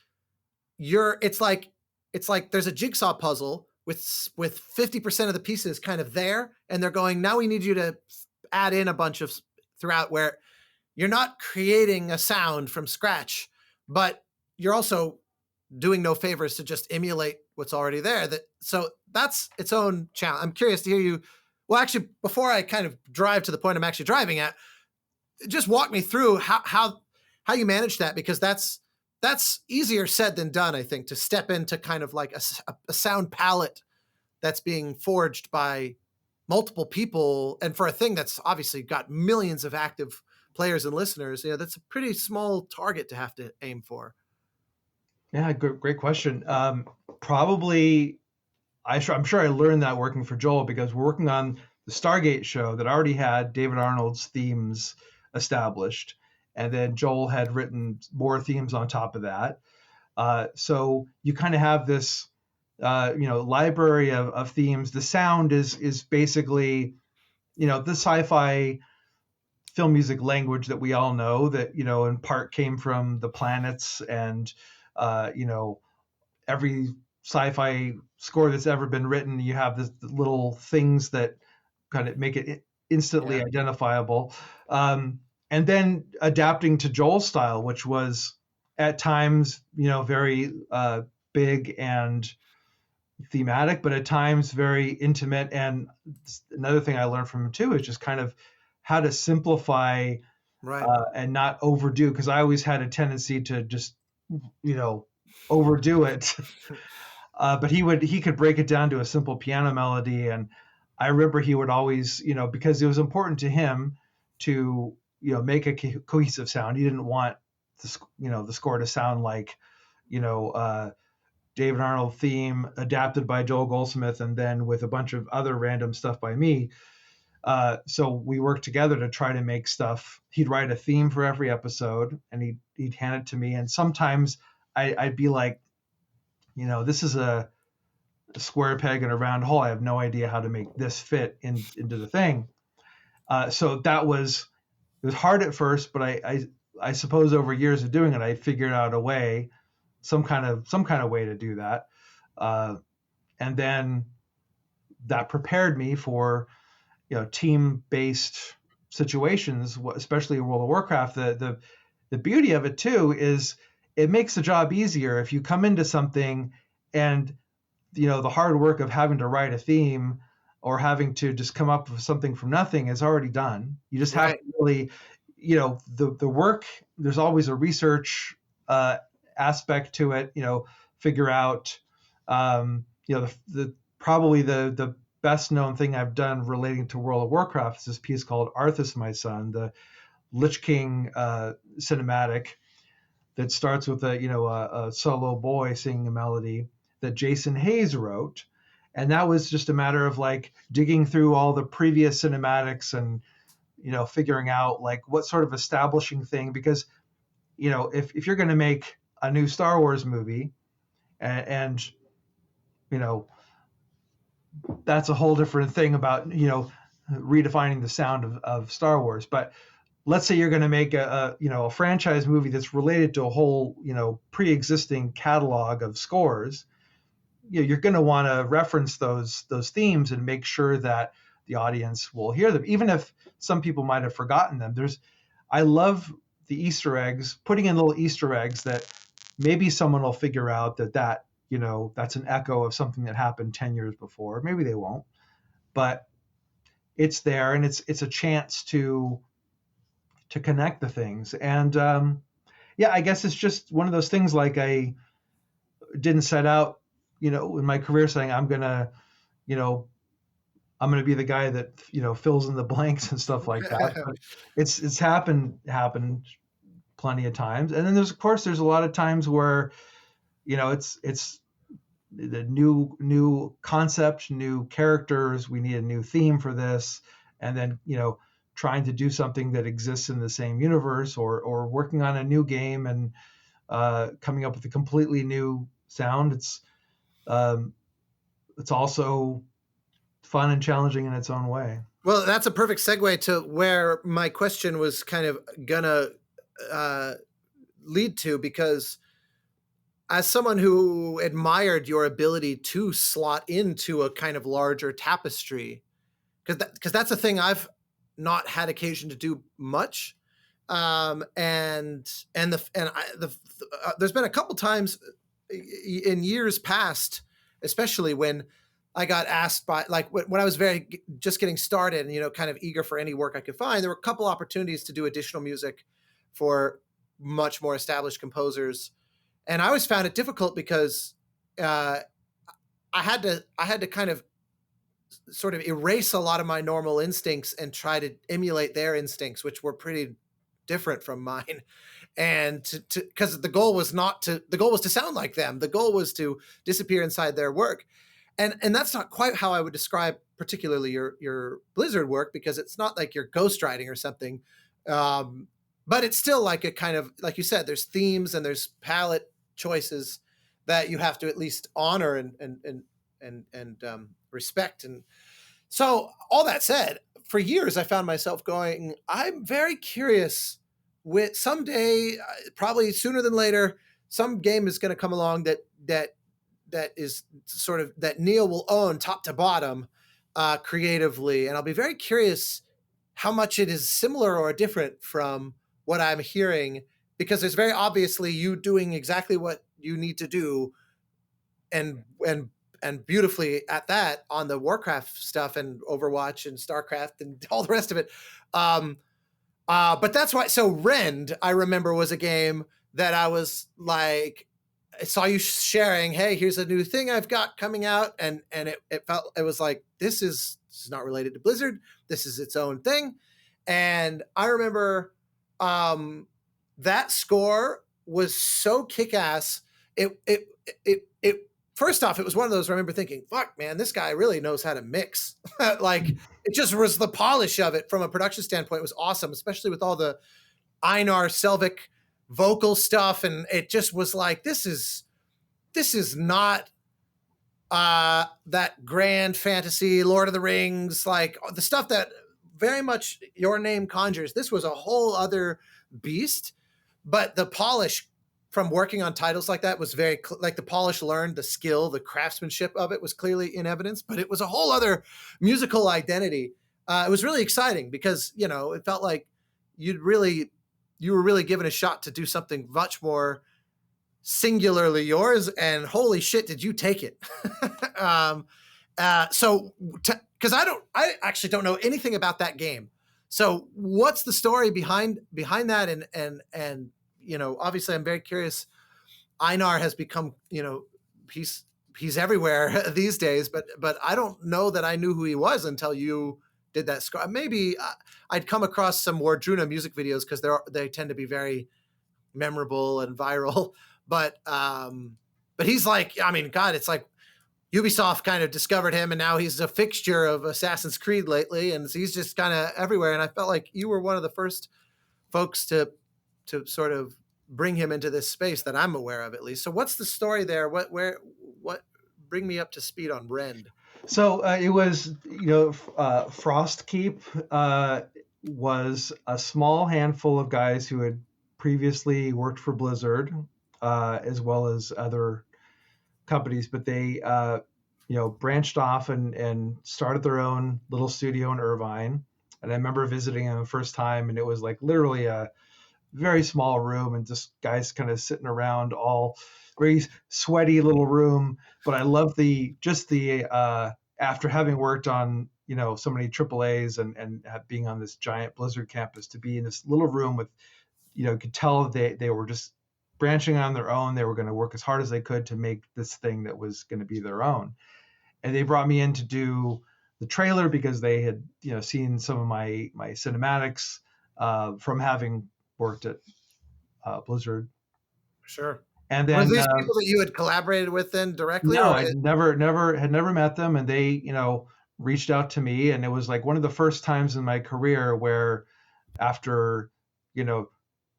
it's like there's a jigsaw puzzle with 50% of the pieces kind of there, and they're going, now we need you to add in a bunch of throughout, where you're not creating a sound from scratch, but you're also doing no favors to just emulate what's already there. So that's its own challenge. I'm curious to hear you. Well, actually, before I kind of drive to the point I'm actually driving at, just walk me through how you manage that, because that's easier said than done, I think, to step into kind of like a sound palette that's being forged by multiple people, and for a thing that's obviously got millions of active players and listeners, that's a pretty small target to have to aim for. Yeah, great question. Probably, I'm sure I learned that working for Joel, because we're working on the Stargate show that already had David Arnold's themes established, and then Joel had written more themes on top of that. So you kind of have this, library of themes. The sound is basically, the sci-fi film music language that we all know, that in part came from the planets, and every sci-fi score that's ever been written, you have this little things that kind of make it instantly identifiable. And then adapting to Joel's style, which was at times, very big and thematic, but at times very intimate. And another thing I learned from him too is just kind of how to simplify Right. and not overdo, because I always had a tendency to just, overdo it. But he could break it down to a simple piano melody, and I remember he would always, because it was important to him to make a cohesive sound. He didn't want the score to sound like David Arnold theme adapted by Joel Goldsmith and then with a bunch of other random stuff by me. So we worked together to try to make stuff. He'd write a theme for every episode, and he'd hand it to me. And sometimes I'd be like, this is a square peg in a round hole. I have no idea how to make this fit into the thing. So it was hard at first, but I suppose over years of doing it, I figured out a way, some kind of way to do that. And then that prepared me for, team-based situations, especially in World of Warcraft. The beauty of it too is it makes the job easier if you come into something and the hard work of having to write a theme or having to just come up with something from nothing is already done. You just have Right. to really, the work. There's always a research aspect to it. Figure out, the probably the best known thing I've done relating to World of Warcraft is this piece called Arthas, My Son, the Lich King cinematic that starts with a solo boy singing a melody that Jason Hayes wrote. And that was just a matter of like digging through all the previous cinematics and, figuring out like what sort of establishing thing, because, if you're going to make a new Star Wars movie and that's a whole different thing about, redefining the sound of Star Wars. But let's say you're going to make a franchise movie that's related to a whole, pre-existing catalog of scores. You're going to want to reference those themes and make sure that the audience will hear them, even if some people might have forgotten them. I love the Easter eggs, putting in little Easter eggs that maybe someone will figure out that that's an echo of something that happened 10 years before. Maybe they won't, but it's there, and it's a chance to connect the things. And I guess it's just one of those things. Like I didn't set out, in my career saying I'm gonna be the guy that fills in the blanks and stuff like that. But it's happened plenty of times. And then there's a lot of times where it's the new concept, new characters. We need a new theme for this, and then trying to do something that exists in the same universe, or working on a new game and coming up with a completely new sound. It's also fun and challenging in its own way. Well, that's a perfect segue to where my question was kind of gonna lead to, because as someone who admired your ability to slot into a kind of larger tapestry, because that's a thing I've not had occasion to do much, there's been a couple times in years past, especially when I got asked by, like, when I was just getting started and kind of eager for any work I could find. There were a couple opportunities to do additional music for much more established composers, and I always found it difficult because I had to kind of sort of erase a lot of my normal instincts and try to emulate their instincts, which were pretty different from mine. And because the goal was to sound like them. The goal was to disappear inside their work. And that's not quite how I would describe particularly your Blizzard work, because it's not like you're ghostwriting or something. But it's still like a kind of, like you said, there's themes and there's palette choices that you have to at least honor and respect. And so, all that said, for years I found myself going, I'm very curious. With someday, probably sooner than later, some game is going to come along that is sort of that Neal will own top to bottom, creatively, and I'll be very curious how much it is similar or different from what I'm hearing, because there's very obviously you doing exactly what you need to do, and and beautifully at that on the Warcraft stuff and Overwatch and StarCraft and all the rest of it. But that's why. So Rend, I remember, was a game that I was like, I saw you sharing. Hey, here's a new thing I've got coming out, and it was like this is not related to Blizzard. This is its own thing, and I remember that score was so kick ass. It first off, it was one of those I remember thinking, fuck, man, this guy really knows how to mix. Like, it just was the polish of it from a production standpoint was awesome, especially with all the Einar Selvik vocal stuff. And it just was like, this is not that grand fantasy, Lord of the Rings, like the stuff that very much your name conjures. This was a whole other beast, but the polish from working on titles like that was very like the polish learned, the skill, the craftsmanship of it was clearly in evidence, but it was a whole other musical identity. It was really exciting because, you know, it felt like you were really given a shot to do something much more singularly yours, and holy shit, did you take it? Because I actually don't know anything about that game. So what's the story behind that? And you know, obviously, I'm very curious. Einar has become, you know, he's everywhere these days, but I don't know that I knew who he was until you did that score. Maybe I'd come across some Wardruna music videos because they tend to be very memorable and viral. But he's like, I mean, God, it's like Ubisoft kind of discovered him, and now he's a fixture of Assassin's Creed lately, and he's just kind of everywhere. And I felt like you were one of the first folks to sort of bring him into this space that I'm aware of, at least. So what's the story there? What bring me up to speed on Rend? So it was, you know, Frostkeep was a small handful of guys who had previously worked for Blizzard, as well as other companies, but they, you know, branched off and started their own little studio in Irvine. And I remember visiting them the first time, and it was like literally a very small room and just guys kind of sitting around, all very sweaty little room. But I love the after having worked on, you know, so many AAAs and being on this giant Blizzard campus, to be in this little room with, you know, you could tell they were just branching on their own. They were going to work as hard as they could to make this thing that was going to be their own. And they brought me in to do the trailer because they had, you know, seen some of my cinematics from having worked at Blizzard. Sure. And Were then these people that you had collaborated with then directly? no, or I never met them, and they, you know, reached out to me, and it was like one of the first times in my career where, after, you know,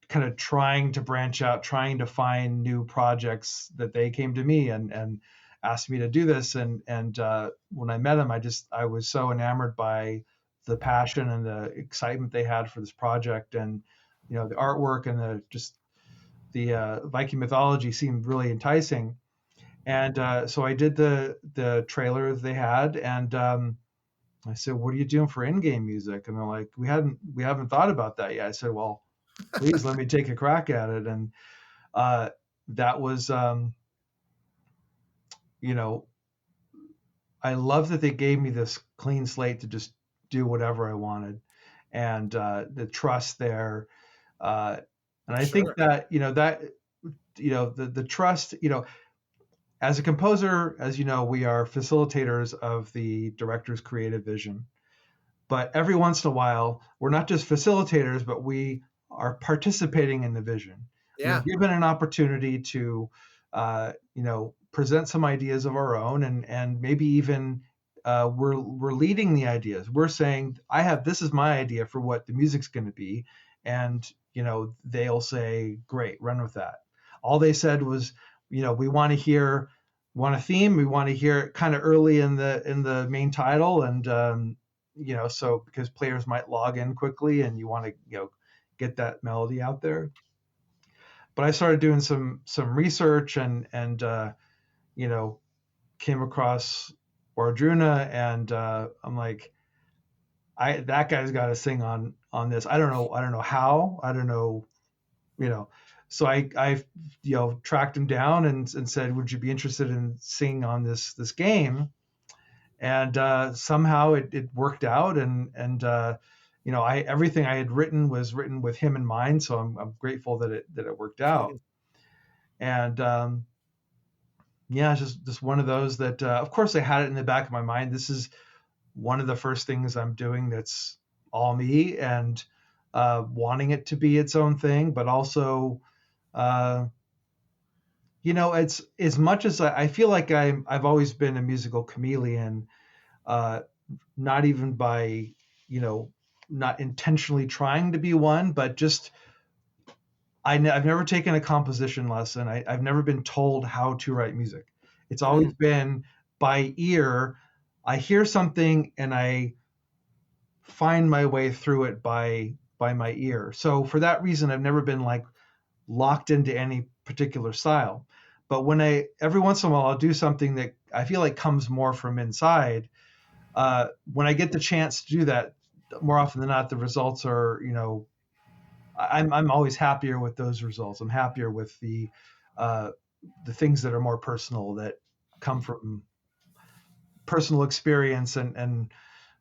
kind of trying to branch out, trying to find new projects, that they came to me and asked me to do this. And when I met them, I was so enamored by the passion and the excitement they had for this project, and, you know, the artwork and the Viking mythology seemed really enticing. And so I did the trailer they had, and I said, "What are you doing for in-game music?" And they're like, "We haven't thought about that yet." I said, "Well, please let me take a crack at it." And that was, you know, I love that they gave me this clean slate to just do whatever I wanted, and the trust there. And I think Sure. that, you know, the trust, you know, as a composer, as you know, we are facilitators of the director's creative vision. But every once in a while, we're not just facilitators, but we are participating in the vision. Yeah. We're given an opportunity to, you know, present some ideas of our own, and maybe even we're leading the ideas. We're saying, this is my idea for what the music's going to be, and, you know, they'll say, great, run with that. All they said was, you know, we want a theme. We want to hear it kind of early in the main title, and you know, so because players might log in quickly, and you want to, you know, get that melody out there. But I started doing some research, and you know, came across Wardruna, and I'm like, that guy's got to sing on this. I don't know how. I don't know, you know, so I tracked him down and said, "Would you be interested in singing on this game?" And somehow it worked out, and I everything I had written was written with him in mind, so I'm grateful that it worked out. And yeah, it's just one of those that, of course, I had it in the back of my mind. This is one of the first things I'm doing that's all me, and wanting it to be its own thing, but also, uh, it's as much as I feel like I've always been a musical chameleon, uh, not even by, not intentionally trying to be one, but just I've never taken a composition lesson. I've never been told how to write music. It's always Mm. been by ear. I hear something and I find my way through it by my ear. So for that reason, I've never been like locked into any particular style. But when I every once in a while I'll do something that I feel like comes more from inside. When I get the chance to do that, more often than not, the results are, I'm always happier with those results. I'm happier with uh, the things that are more personal, that come from personal experience, and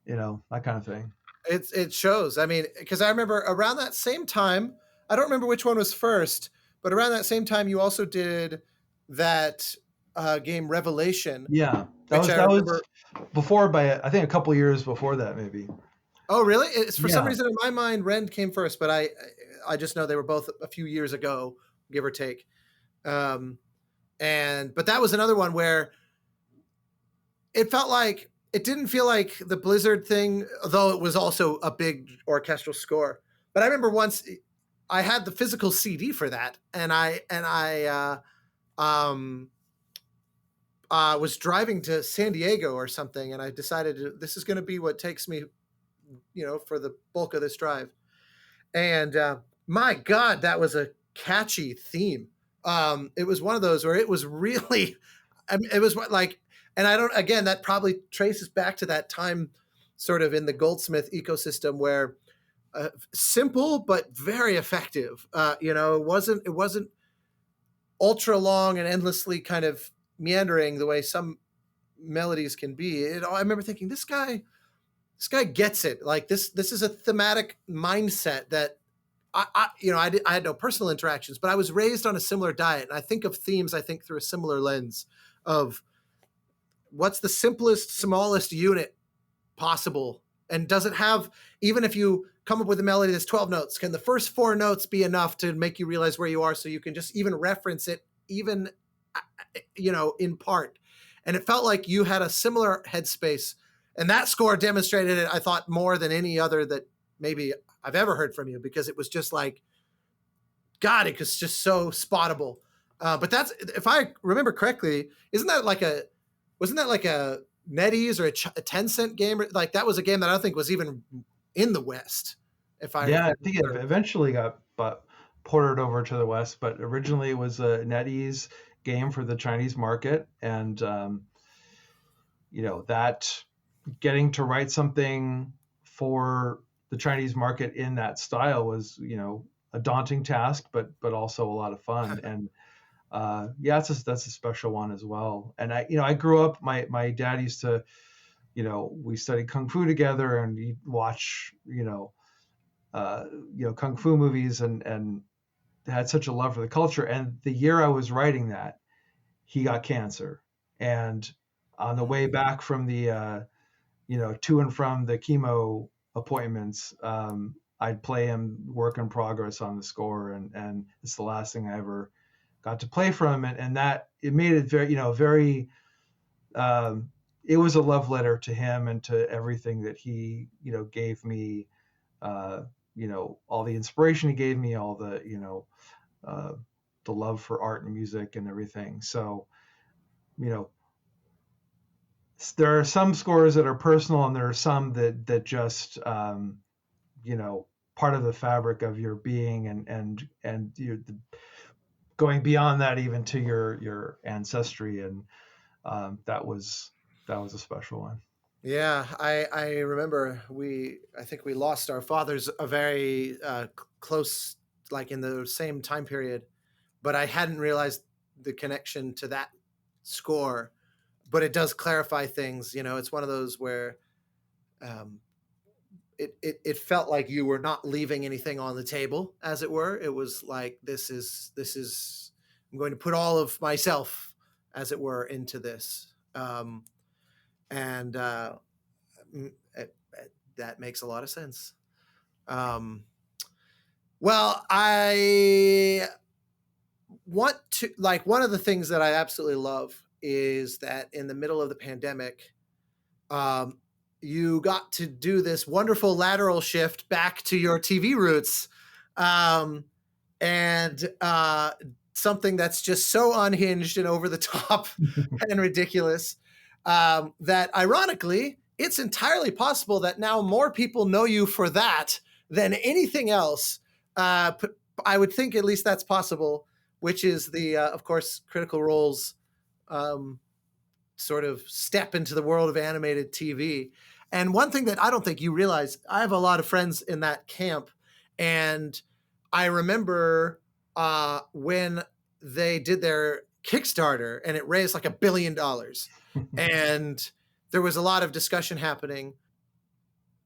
that kind of thing. It shows. I mean, because I remember around that same time, I don't remember which one was first, but around that same time, you also did that game Revelation, Yeah, that which was I that was remember. before, by I think a couple years before that, maybe. Oh, really? It's for some Yeah, reason in my mind, Rend came first, but I just know they were both a few years ago, give or take. Um, and but that was another one where it felt like it didn't feel like the Blizzard thing, though it was also a big orchestral score. But I remember once I had the physical CD for that, and I was driving to San Diego or something, and I decided this is going to be what takes me, for the bulk of this drive. And my God, that was a catchy theme. It was one of those where it was really, I mean, it was like, and I don't, again, that probably traces back to that time sort of in the Goldsmith ecosystem where simple but very effective. It wasn't ultra long and endlessly kind of meandering the way some melodies can be. I remember thinking, this guy gets it. Like this is a thematic mindset that I had no personal interactions, but I was raised on a similar diet, and I think of themes. I think through a similar lens of what's the simplest, smallest unit possible, and does it have, even if you come up with a melody that's 12 notes, can the first four notes be enough to make you realize where you are, so you can just even reference it, even in part. And it felt like you had a similar headspace, and that score demonstrated it, I thought, more than any other that maybe I've ever heard from you, because it was just like, God, it was just so spottable. But that's, if I remember correctly, wasn't that like a NetEase or a 10-cent game? Like that was a game that I don't think was even in the West. If I yeah. I think it remember. eventually got ported over to the West, but originally it was a NetEase game for the Chinese market, and that getting to write something for the Chinese market in that style was, a daunting task, but also a lot of fun. And yeah, that's a special one as well. And I grew up. My dad used to, we studied kung fu together, and he'd watch, kung fu movies, and had such a love for the culture. And the year I was writing that, he got cancer, and on the way back from the to and from the chemo appointments, I'd play him work in progress on the score, and it's the last thing I ever got to play from it, and that it made it very, very. It was a love letter to him and to everything that he, gave me. Uh, all the inspiration he gave me, all the, uh, the love for art and music and everything. So, you know, there are some scores that are personal, and there are some that just, part of the fabric of your being, and you're going beyond that even to your ancestry, and that was a special one. Yeah, I remember I think we lost our fathers a very close, like in the same time period. but I hadn't realized the connection to that score. But it does clarify things. It's one of those where um, it felt like you were not leaving anything on the table, as it were. It was like, this is I'm going to put all of myself, as it were, into this. And that makes a lot of sense. Well, I want to, like, one of the things that I absolutely love is that in the middle of the pandemic, um, you got to do this wonderful lateral shift back to your TV roots. Um, and something that's just so unhinged and over the top and ridiculous, that ironically, it's entirely possible that now more people know you for that than anything else. I would think at least that's possible, which is the, of course, Critical Role's sort of step into the world of animated TV. And one thing that I don't think you realize, I have a lot of friends in that camp, and I remember when they did their Kickstarter and it raised like $1 billion, and there was a lot of discussion happening.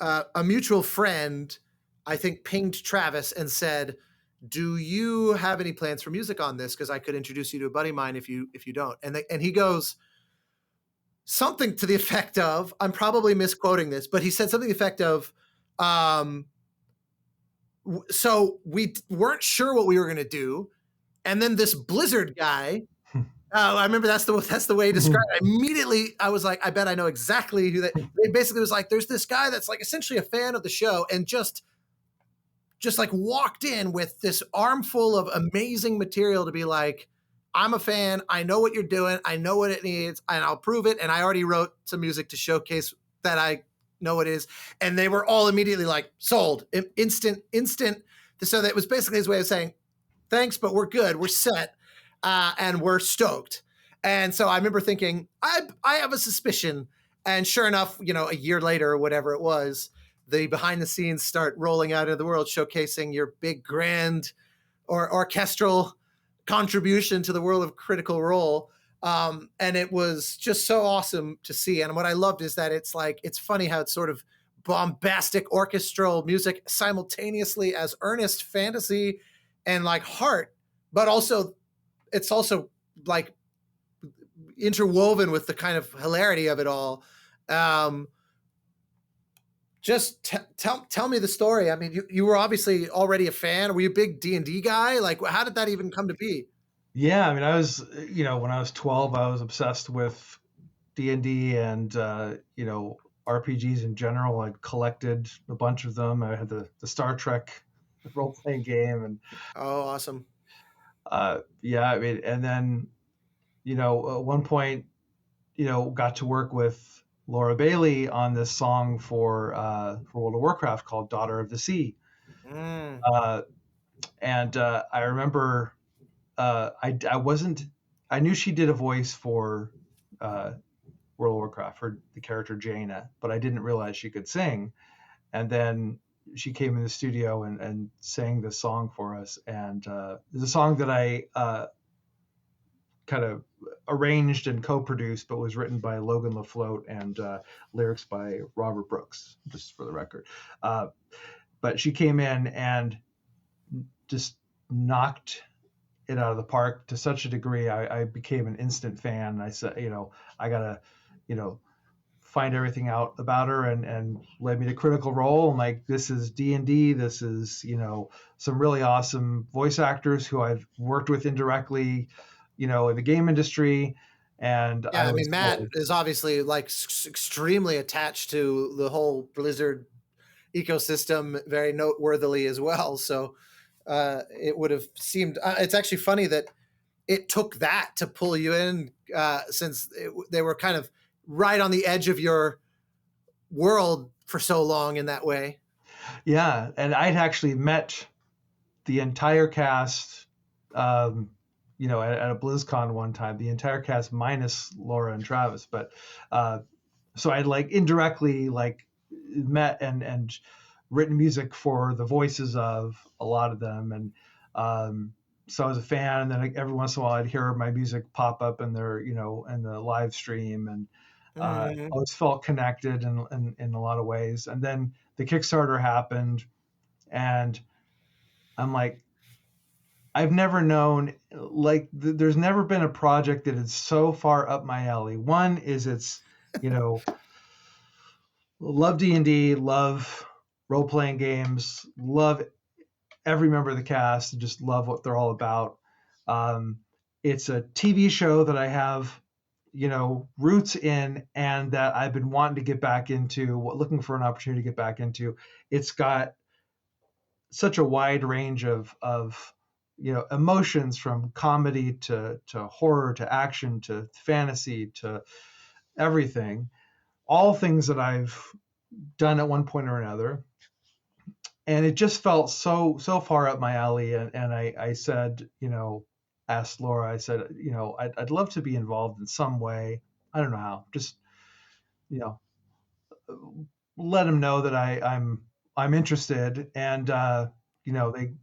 A mutual friend, I think, pinged Travis and said, "Do you have any plans for music on this? Because I could introduce you to a buddy of mine if you don't." And he goes something to the effect of, I'm probably misquoting this, but he said something to the effect of, so we weren't sure what we were going to do, and then this Blizzard guy. I remember that's the way he described it. Immediately, I was like, I bet I know exactly who that. They basically was like, there's this guy that's like essentially a fan of the show, and just like walked in with this armful of amazing material to be like, I'm a fan. I know what you're doing. I know what it needs, and I'll prove it. And I already wrote some music to showcase that I know what it is. And they were all immediately like, sold, instant. So that was basically his way of saying, thanks, but we're good. We're set. And we're stoked. And so I remember thinking, I have a suspicion. And sure enough, a year later or whatever it was, the behind the scenes start rolling out into the world, showcasing your big, grand or orchestral contribution to the world of Critical Role. And it was just so awesome to see. And what I loved is that it's funny how it's sort of bombastic orchestral music simultaneously as earnest fantasy and like heart, but also it's also like interwoven with the kind of hilarity of it all. Just tell me the story. I mean, you were obviously already a fan. Were you a big D&D guy? Like, how did that even come to be? Yeah, I mean, I was, when I was 12, I was obsessed with D&D and, RPGs in general. I collected a bunch of them. I had the Star Trek role-playing game. And oh, awesome. Yeah, I mean, and then, at one point, got to work with Laura Bailey on this song for World of Warcraft called "Daughter of the Sea," and I remember I knew she did a voice for World of Warcraft for the character Jaina, but I didn't realize she could sing. And then she came in the studio and sang this song for us, and it's a song that I kind of arranged and co-produced, but was written by Logan LaFlotte and lyrics by Robert Brooks, just for the record. But she came in and just knocked it out of the park to such a degree. I became an instant fan. I said, I gotta, find everything out about her, and led me to Critical Role. And like, this is D&D. This is, some really awesome voice actors who I've worked with indirectly, in the game industry. And yeah, I mean, Matt is obviously like extremely attached to the whole Blizzard ecosystem, very noteworthily as well. So it would have seemed, it's actually funny that it took that to pull you in, since they were kind of right on the edge of your world for so long in that way. Yeah, and I'd actually met the entire cast, at a BlizzCon one time, the entire cast minus Laura and Travis. But so I'd like indirectly like met and written music for the voices of a lot of them. And so I was a fan, and then every once in a while I'd hear my music pop up in their, in the live stream, and Mhm. always felt connected in a lot of ways. And then the Kickstarter happened, and I'm like, I've never known, like, there's never been a project that is so far up my alley. One is it's, you know, love D&D, love role playing games, love every member of the cast, just love what they're all about. Um, it's a TV show that I have, roots in, and that I've been wanting to get back into, looking for an opportunity to get back into. It's got such a wide range of emotions, from comedy to horror to action to fantasy to everything, all things that I've done at one point or another. And it just felt so far up my alley. And I said, asked Laura, I said, I'd love to be involved in some way. I don't know how. Just, you know let them know that I'm interested. And they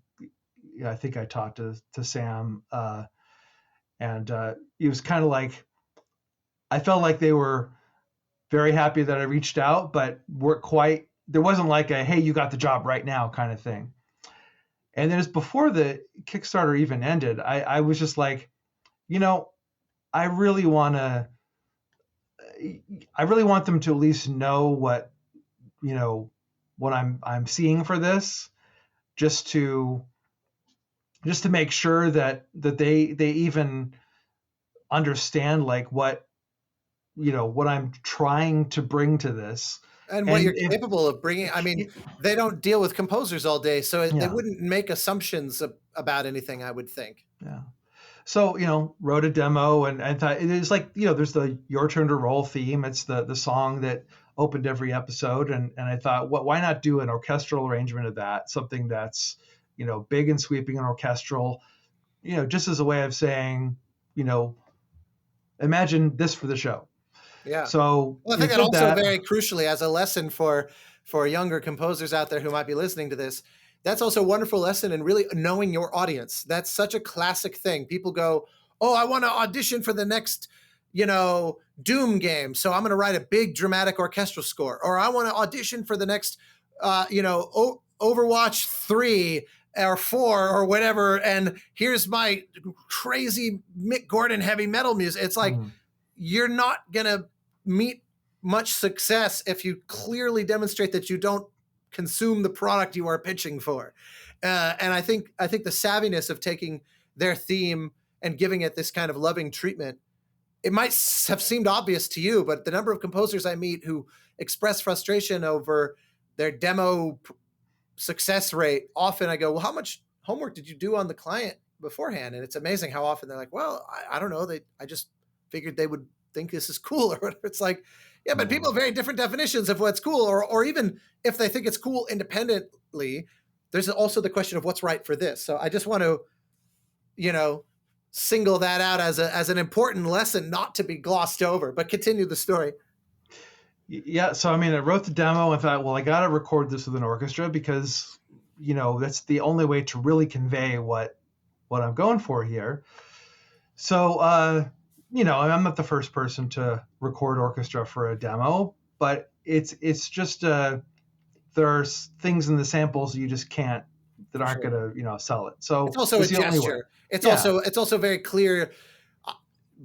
I think I talked to Sam, and it was kind of like, I felt like they were very happy that I reached out, but weren't quite. There wasn't like a, hey, you got the job right now kind of thing. And then, as before the Kickstarter even ended, I was just like, I really want to. I really want them to at least know what I'm seeing for this, just to make sure that they even understand, like, what I'm trying to bring to this. And what And you're capable of bringing. I mean, they don't deal with composers all day, so they yeah, wouldn't make assumptions about anything, I would think. yeah. So, wrote a demo, and thought, it is like, there's the Your Turn to Roll theme. It's the song that opened every episode. And I thought, why not do an orchestral arrangement of that? Something that's, big and sweeping and orchestral, just as a way of saying, imagine this for the show. Yeah. So, Well, I think that did also that. very crucially, as a lesson for younger composers out there who might be listening to this, that's also a wonderful lesson in really knowing your audience. That's such a classic thing. People go, "Oh, I want to audition for the next, Doom game, so I'm going to write a big dramatic orchestral score," or "I want to audition for the next, Overwatch 3 or 4 or whatever, and here's my crazy Mick Gordon heavy metal music." It's like, you're not going to meet much success if you clearly demonstrate that you don't consume the product you are pitching for. And I think the savviness of taking their theme and giving it this kind of loving treatment, it might have seemed obvious to you, but the number of composers I meet who express frustration over their demo success rate, often I go, "Well, how much homework did you do on the client beforehand?" And it's amazing how often they're like, "Well, I don't know. I just figured they would think this is cool," or whatever. It's like, yeah, but people have very different definitions of what's cool, or even if they think it's cool independently, there's also the question of what's right for this. So I just want to, single that out as an important lesson not to be glossed over. But continue the story. Yeah. So, I mean, I wrote the demo and thought, well, I got to record this with an orchestra, because, that's the only way to really convey what I'm going for here. So, I'm not the first person to record orchestra for a demo, but it's just there's things in the samples you just can't, that aren't Sure. going to sell it. So It's also a the only way. gesture. It's Yeah. also very clear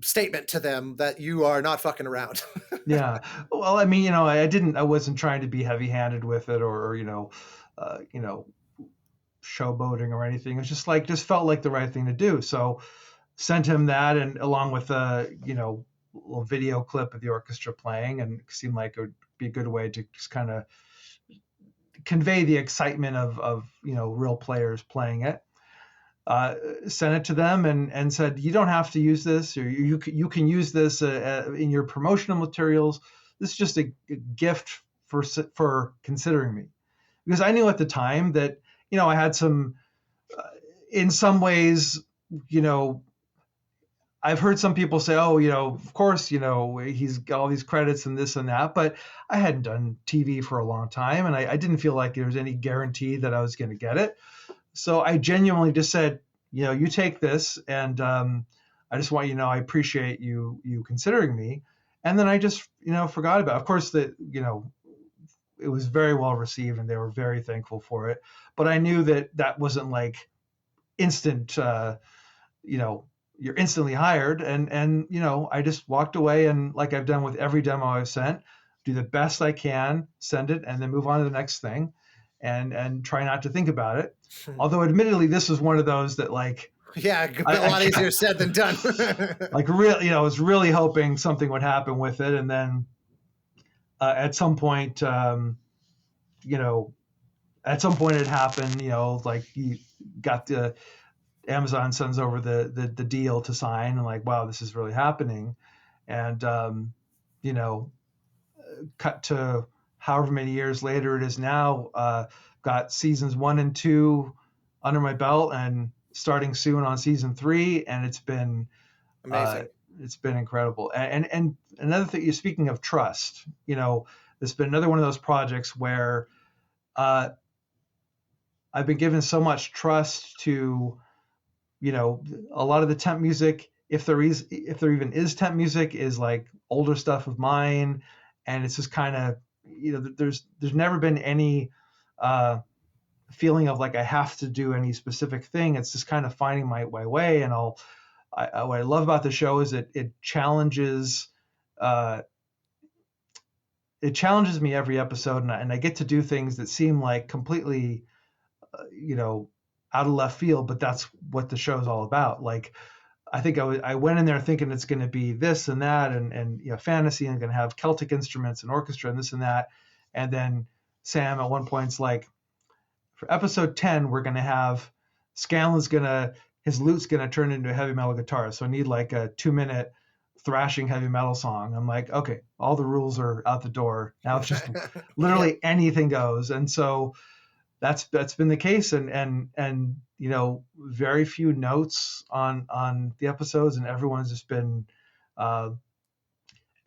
statement to them that you are not fucking around. Yeah. Well, I mean, I wasn't trying to be heavy-handed with it, or showboating or anything. It was just felt like the right thing to do. So sent him that, and along with a little video clip of the orchestra playing, and it seemed like it would be a good way to just kind of convey the excitement of real players playing it. Sent it to them, and said, you don't have to use this, or you can use this in your promotional materials. This is just a gift for considering me, because I knew at the time that I had some, in some ways, I've heard some people say, oh, of course, he's got all these credits and this and that, but I hadn't done TV for a long time, and I didn't feel like there was any guarantee that I was going to get it. So I genuinely just said, you take this, and I just want you to know I appreciate you considering me. And then I just forgot about it. Of course, that it was very well received, and they were very thankful for it. But I knew that wasn't like instant. You're instantly hired, and I just walked away, and like I've done with every demo I've sent, do the best I can, send it, and then move on to the next thing, and try not to think about it. Although, admittedly, this was one of those that like Yeah, a lot easier said than done. like really, I was really hoping something would happen with it, and then at some point, at some point it happened. Like you got the Amazon sends over the deal to sign, and like, wow, this is really happening. And cut to however many years later it is now, got seasons 1 and 2 under my belt, and starting soon on season 3, and it's been Amazing. It's been incredible. And another thing, you're speaking of trust, there's been another one of those projects where I've been given so much trust to, a lot of the temp music, if there even is temp music, is like older stuff of mine, and it's just kind of, there's never been any feeling of like I have to do any specific thing. It's just kind of finding my way, and what I love about the show is it challenges me every episode, and I get to do things that seem like completely out of left field, but that's what the show's all about. Like, I think I went in there thinking it's going to be this and that, and fantasy, and going to have Celtic instruments and orchestra and this and that. And then Sam at one point's like, for episode 10, we're going to have Scanlan's his lute's going to turn into a heavy metal guitar. So I need like a 2-minute thrashing heavy metal song. I'm like, okay, all the rules are out the door. Now it's just literally anything goes. And so that's been the case, and very few notes on the episodes, and everyone's just been and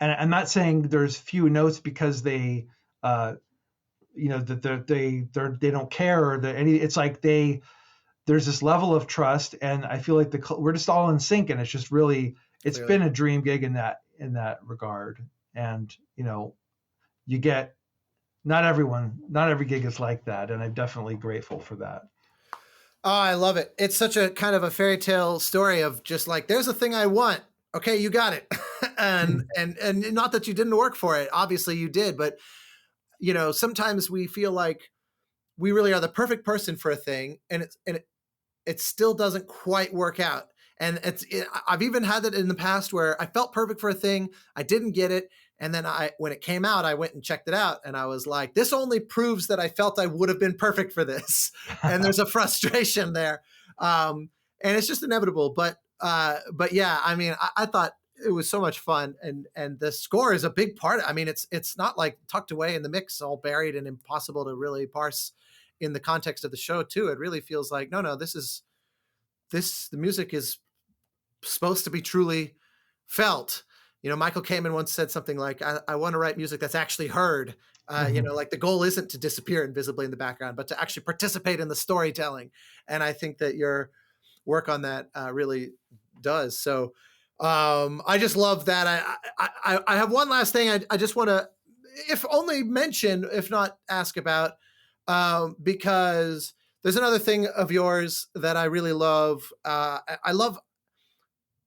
I'm not saying there's few notes because they that they don't care, or that it's like there's this level of trust, and I feel like we're just all in sync, and it's just really Clearly. Been a dream gig in that regard. And you get, not every gig is like that, and I'm definitely grateful for that. Oh, I love it. It's such a kind of a fairy tale story of just like, there's a thing I want. Okay, you got it. and not that you didn't work for it. Obviously you did, but sometimes we feel like we really are the perfect person for a thing, and it still doesn't quite work out. And I've even had that in the past where I felt perfect for a thing, I didn't get it, and then when it came out, I went and checked it out, and I was like, this only proves that I felt I would have been perfect for this. And there's a frustration there, and it's just inevitable. But yeah, I mean, I thought it was so much fun, and the score is a big part. I mean, it's not like tucked away in the mix, all buried and impossible to really parse in the context of the show too. It really feels like, no, the music is supposed to be truly felt. Michael Kamen once said something like, I want to write music that's actually heard. Like the goal isn't to disappear invisibly in the background, but to actually participate in the storytelling. And I think that your work on that really does. So I just love that. I have one last thing I just want to, if only mention, if not ask about, because there's another thing of yours that I really love.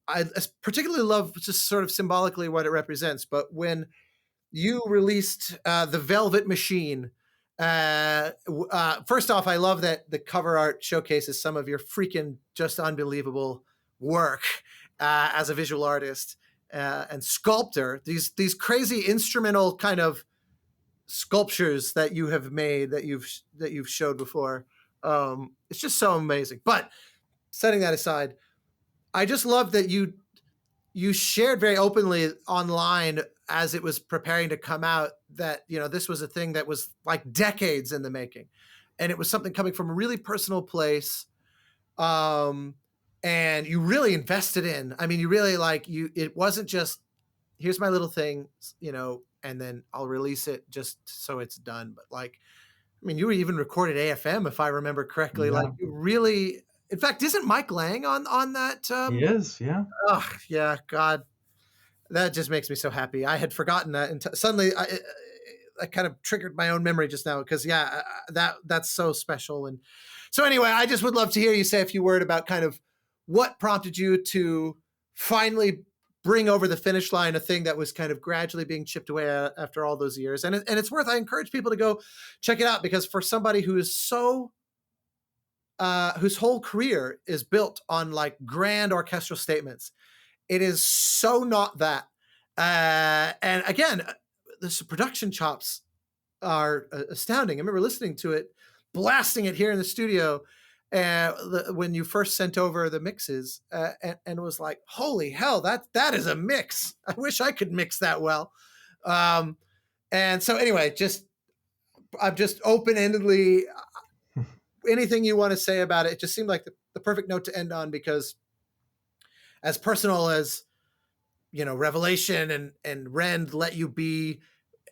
I particularly love just sort of symbolically what it represents. But when you released the Velvet Machine, first off, I love that the cover art showcases some of your freaking just unbelievable work as a visual artist and sculptor. These crazy instrumental kind of sculptures that you have made, that you've showed before. It's just so amazing. But setting that aside, I just love that you shared very openly online as it was preparing to come out that, this was a thing that was like decades in the making, and it was something coming from a really personal place. And you really invested in, I mean, you really it wasn't just, here's my little thing, and then I'll release it just so it's done. But you even recorded AFM, if I remember correctly. Yeah. Like, you really In fact, isn't Mike Lang on that? He is, yeah. Oh yeah, God, that just makes me so happy. I had forgotten that, and suddenly I kind of triggered my own memory just now because yeah, that's so special. And so anyway, I just would love to hear you say a few words about kind of what prompted you to finally bring over the finish line a thing that was kind of gradually being chipped away at after all those years. And it's worth. I encourage people to go check it out because for somebody who is so whose whole career is built on like grand orchestral statements, it is so not that. And again, the production chops are astounding. I remember listening to it, blasting it here in the studio when you first sent over the mixes, and was like, "Holy hell, that is a mix! I wish I could mix that well." And so, anyway, I'm just open-endedly anything you want to say about it. It just seemed like the perfect note to end on because, as personal as Revelation and Rend let you be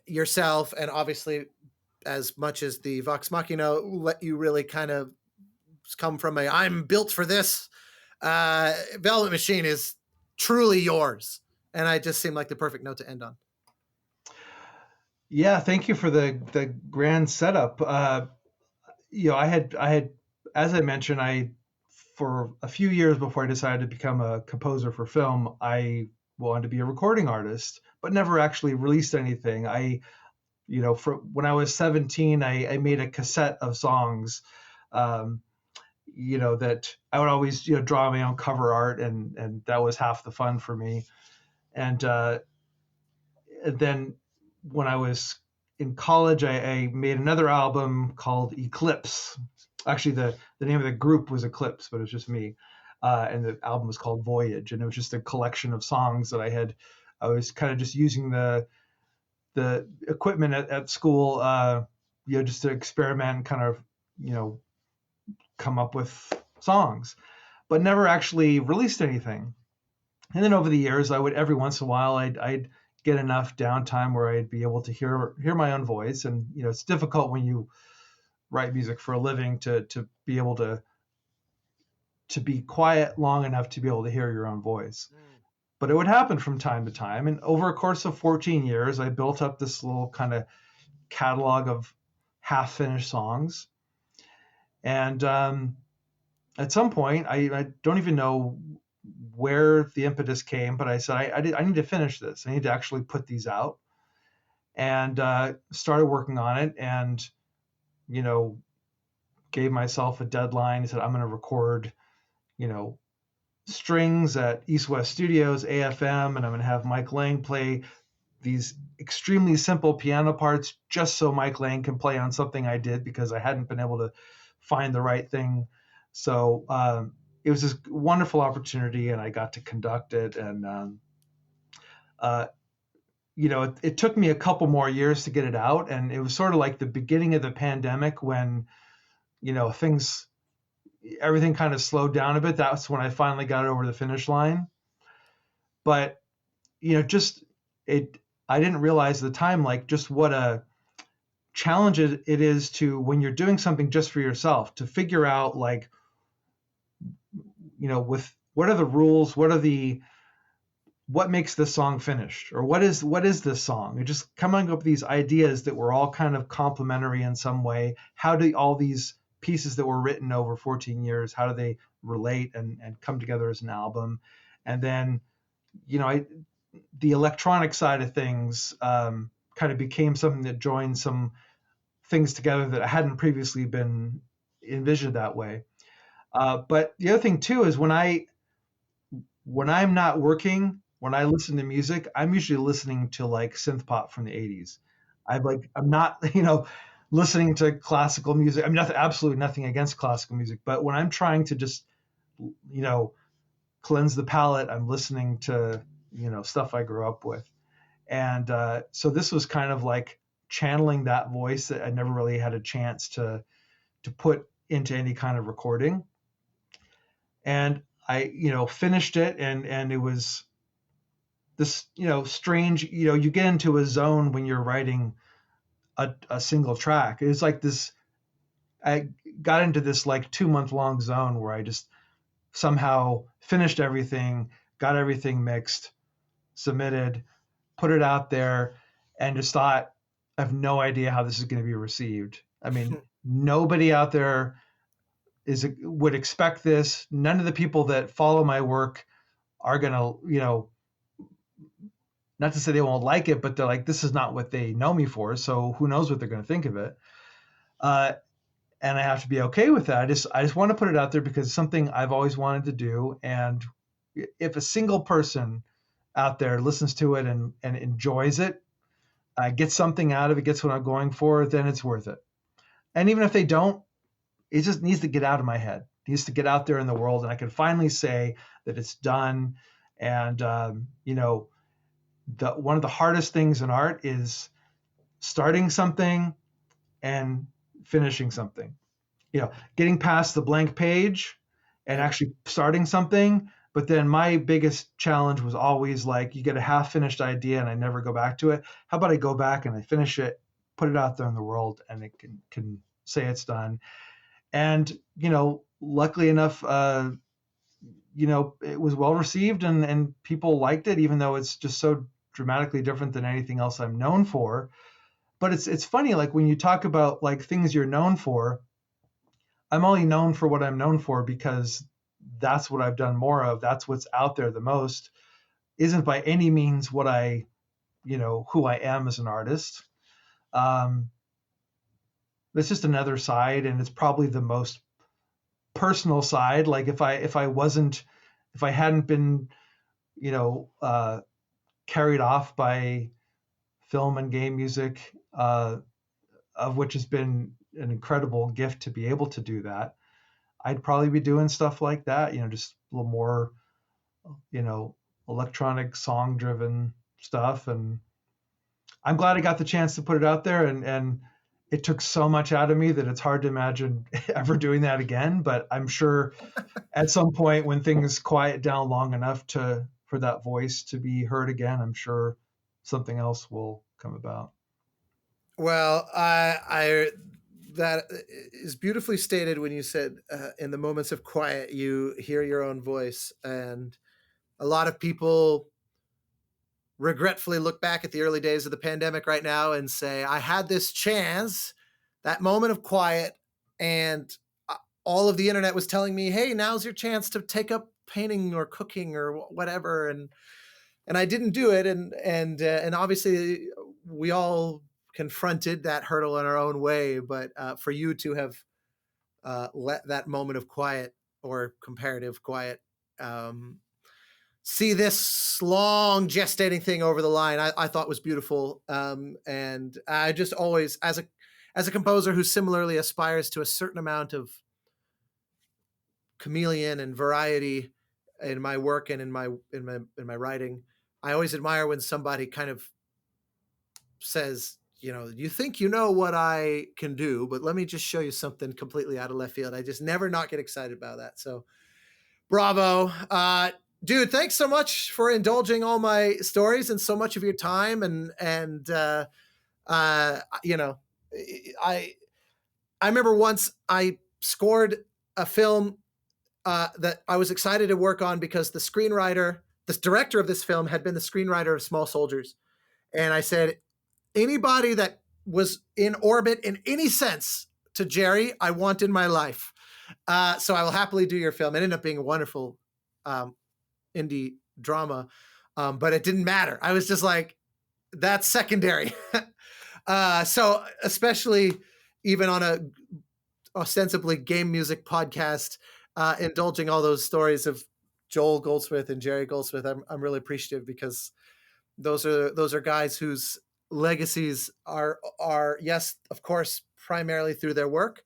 yourself, and obviously as much as the Vox Machina let you really kind of come from I'm built for this. Velvet Machine is truly yours, and I just seemed like the perfect note to end on. Yeah, thank you for the grand setup. I had as I mentioned, for a few years before I decided to become a composer for film, I wanted to be a recording artist, but never actually released anything. For when I was 17, I made a cassette of songs, that I would always, draw my own cover art, and that was half the fun for me. And then when I was in college, I made another album called Eclipse. Actually, the name of the group was Eclipse, but it was just me. And the album was called Voyage, and it was just a collection of songs that I was kind of just using the equipment at school, just to experiment and kind of, come up with songs, but never actually released anything. And then over the years, I would every once in a while I'd get enough downtime where I'd be able to hear my own voice. And it's difficult when you write music for a living to be able to be quiet long enough to be able to hear your own voice. But it would happen from time to time. And over a course of 14 years, I built up this little kind of catalog of half-finished songs. And at some point, I don't even know where the impetus came, but I said, I need to finish this. I need to actually put these out. And started working on it, and, gave myself a deadline. I said, I'm going to record, strings at East West Studios, AFM, and I'm going to have Mike Lang play these extremely simple piano parts just so Mike Lang can play on something I did because I hadn't been able to find the right thing. So it was this wonderful opportunity, and I got to conduct it. And, it took me a couple more years to get it out. And it was sort of like the beginning of the pandemic when, everything kind of slowed down a bit. That's when I finally got over the finish line. But, I didn't realize at the time, like, just what a challenge it is to, when you're doing something just for yourself, to figure out, like, with what are the rules, what makes this song finished, or what is this song? You're just coming up with these ideas that were all kind of complementary in some way. How do all these pieces that were written over 14 years, how do they relate and come together as an album? And then, the electronic side of things kind of became something that joined some things together that I hadn't previously been envisioned that way. But the other thing too is when I'm not working, when I listen to music, I'm usually listening to like synth pop from the 80s. I'm not, listening to classical music. I'm absolutely nothing against classical music, but when I'm trying to just, cleanse the palate, I'm listening to, stuff I grew up with. And so this was kind of like channeling that voice that I never really had a chance to put into any kind of recording. And I, finished it, and it was this, strange, you get into a zone when you're writing a single track. It's like this, I got into this like 2-month long zone where I just somehow finished everything, got everything mixed, submitted, put it out there, and just thought, I have no idea how this is going to be received. I mean, nobody out there would expect this. None of the people that follow my work are going to, not to say they won't like it, but they're like, this is not what they know me for. So who knows what they're going to think of it. And I have to be okay with that. I just want to put it out there because it's something I've always wanted to do. And if a single person out there listens to it and enjoys it, gets something out of it, gets what I'm going for, then it's worth it. And even if they don't, it just needs to get out of my head. It needs to get out there in the world, and I can finally say that it's done. And one of the hardest things in art is starting something and finishing something. Getting past the blank page and actually starting something. But then my biggest challenge was always like, you get a half-finished idea and I never go back to it. How about I go back and I finish it, put it out there in the world, and it can say it's done. And, luckily enough, it was well received and people liked it, even though it's just so dramatically different than anything else I'm known for. But it's funny, like when you talk about like things you're known for, I'm only known for what I'm known for because that's what I've done more of. That's what's out there the most. Isn't by any means what who I am as an artist. It's just another side, and it's probably the most personal side. Like if I hadn't been, carried off by film and game music, of which has been an incredible gift to be able to do that, I'd probably be doing stuff like that, just a little more, electronic song driven stuff. And I'm glad I got the chance to put it out there, and it took so much out of me that it's hard to imagine ever doing that again. But I'm sure at some point when things quiet down long enough for that voice to be heard again, I'm sure something else will come about. Well, I that is beautifully stated when you said in the moments of quiet you hear your own voice. And a lot of people regretfully look back at the early days of the pandemic right now and say, I had this chance, that moment of quiet, and all of the internet was telling me, hey, now's your chance to take up painting or cooking or whatever, and I didn't do it. And obviously we all confronted that hurdle in our own way. But for you to have let that moment of quiet or comparative quiet see this long gestating thing over the line, I thought was beautiful. And I just always, as a composer who similarly aspires to a certain amount of chameleon and variety in my work and in my writing, I always admire when somebody kind of says, you think you know what I can do, but let me just show you something completely out of left field. I just never not get excited about that. So bravo. Dude, thanks so much for indulging all my stories and so much of your time. And I remember once I scored a film that I was excited to work on because the director of this film had been the screenwriter of Small Soldiers. And I said, anybody that was in orbit in any sense to Jerry, I want in my life. So I will happily do your film. It ended up being a wonderful indie drama, but it didn't matter. I was just like, that's secondary. So especially even on a ostensibly game music podcast, indulging all those stories of Joel Goldsmith and Jerry Goldsmith, I'm really appreciative, because those are guys whose legacies are yes, of course, primarily through their work,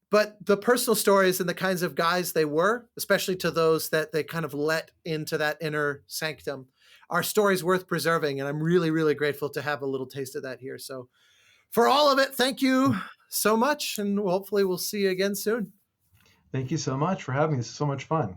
but the personal stories and the kinds of guys they were, especially to those that they kind of let into that inner sanctum, are stories worth preserving. And I'm really, really grateful to have a little taste of that here. So for all of it, thank you so much. And hopefully we'll see you again soon. Thank you so much for having me. This is so much fun.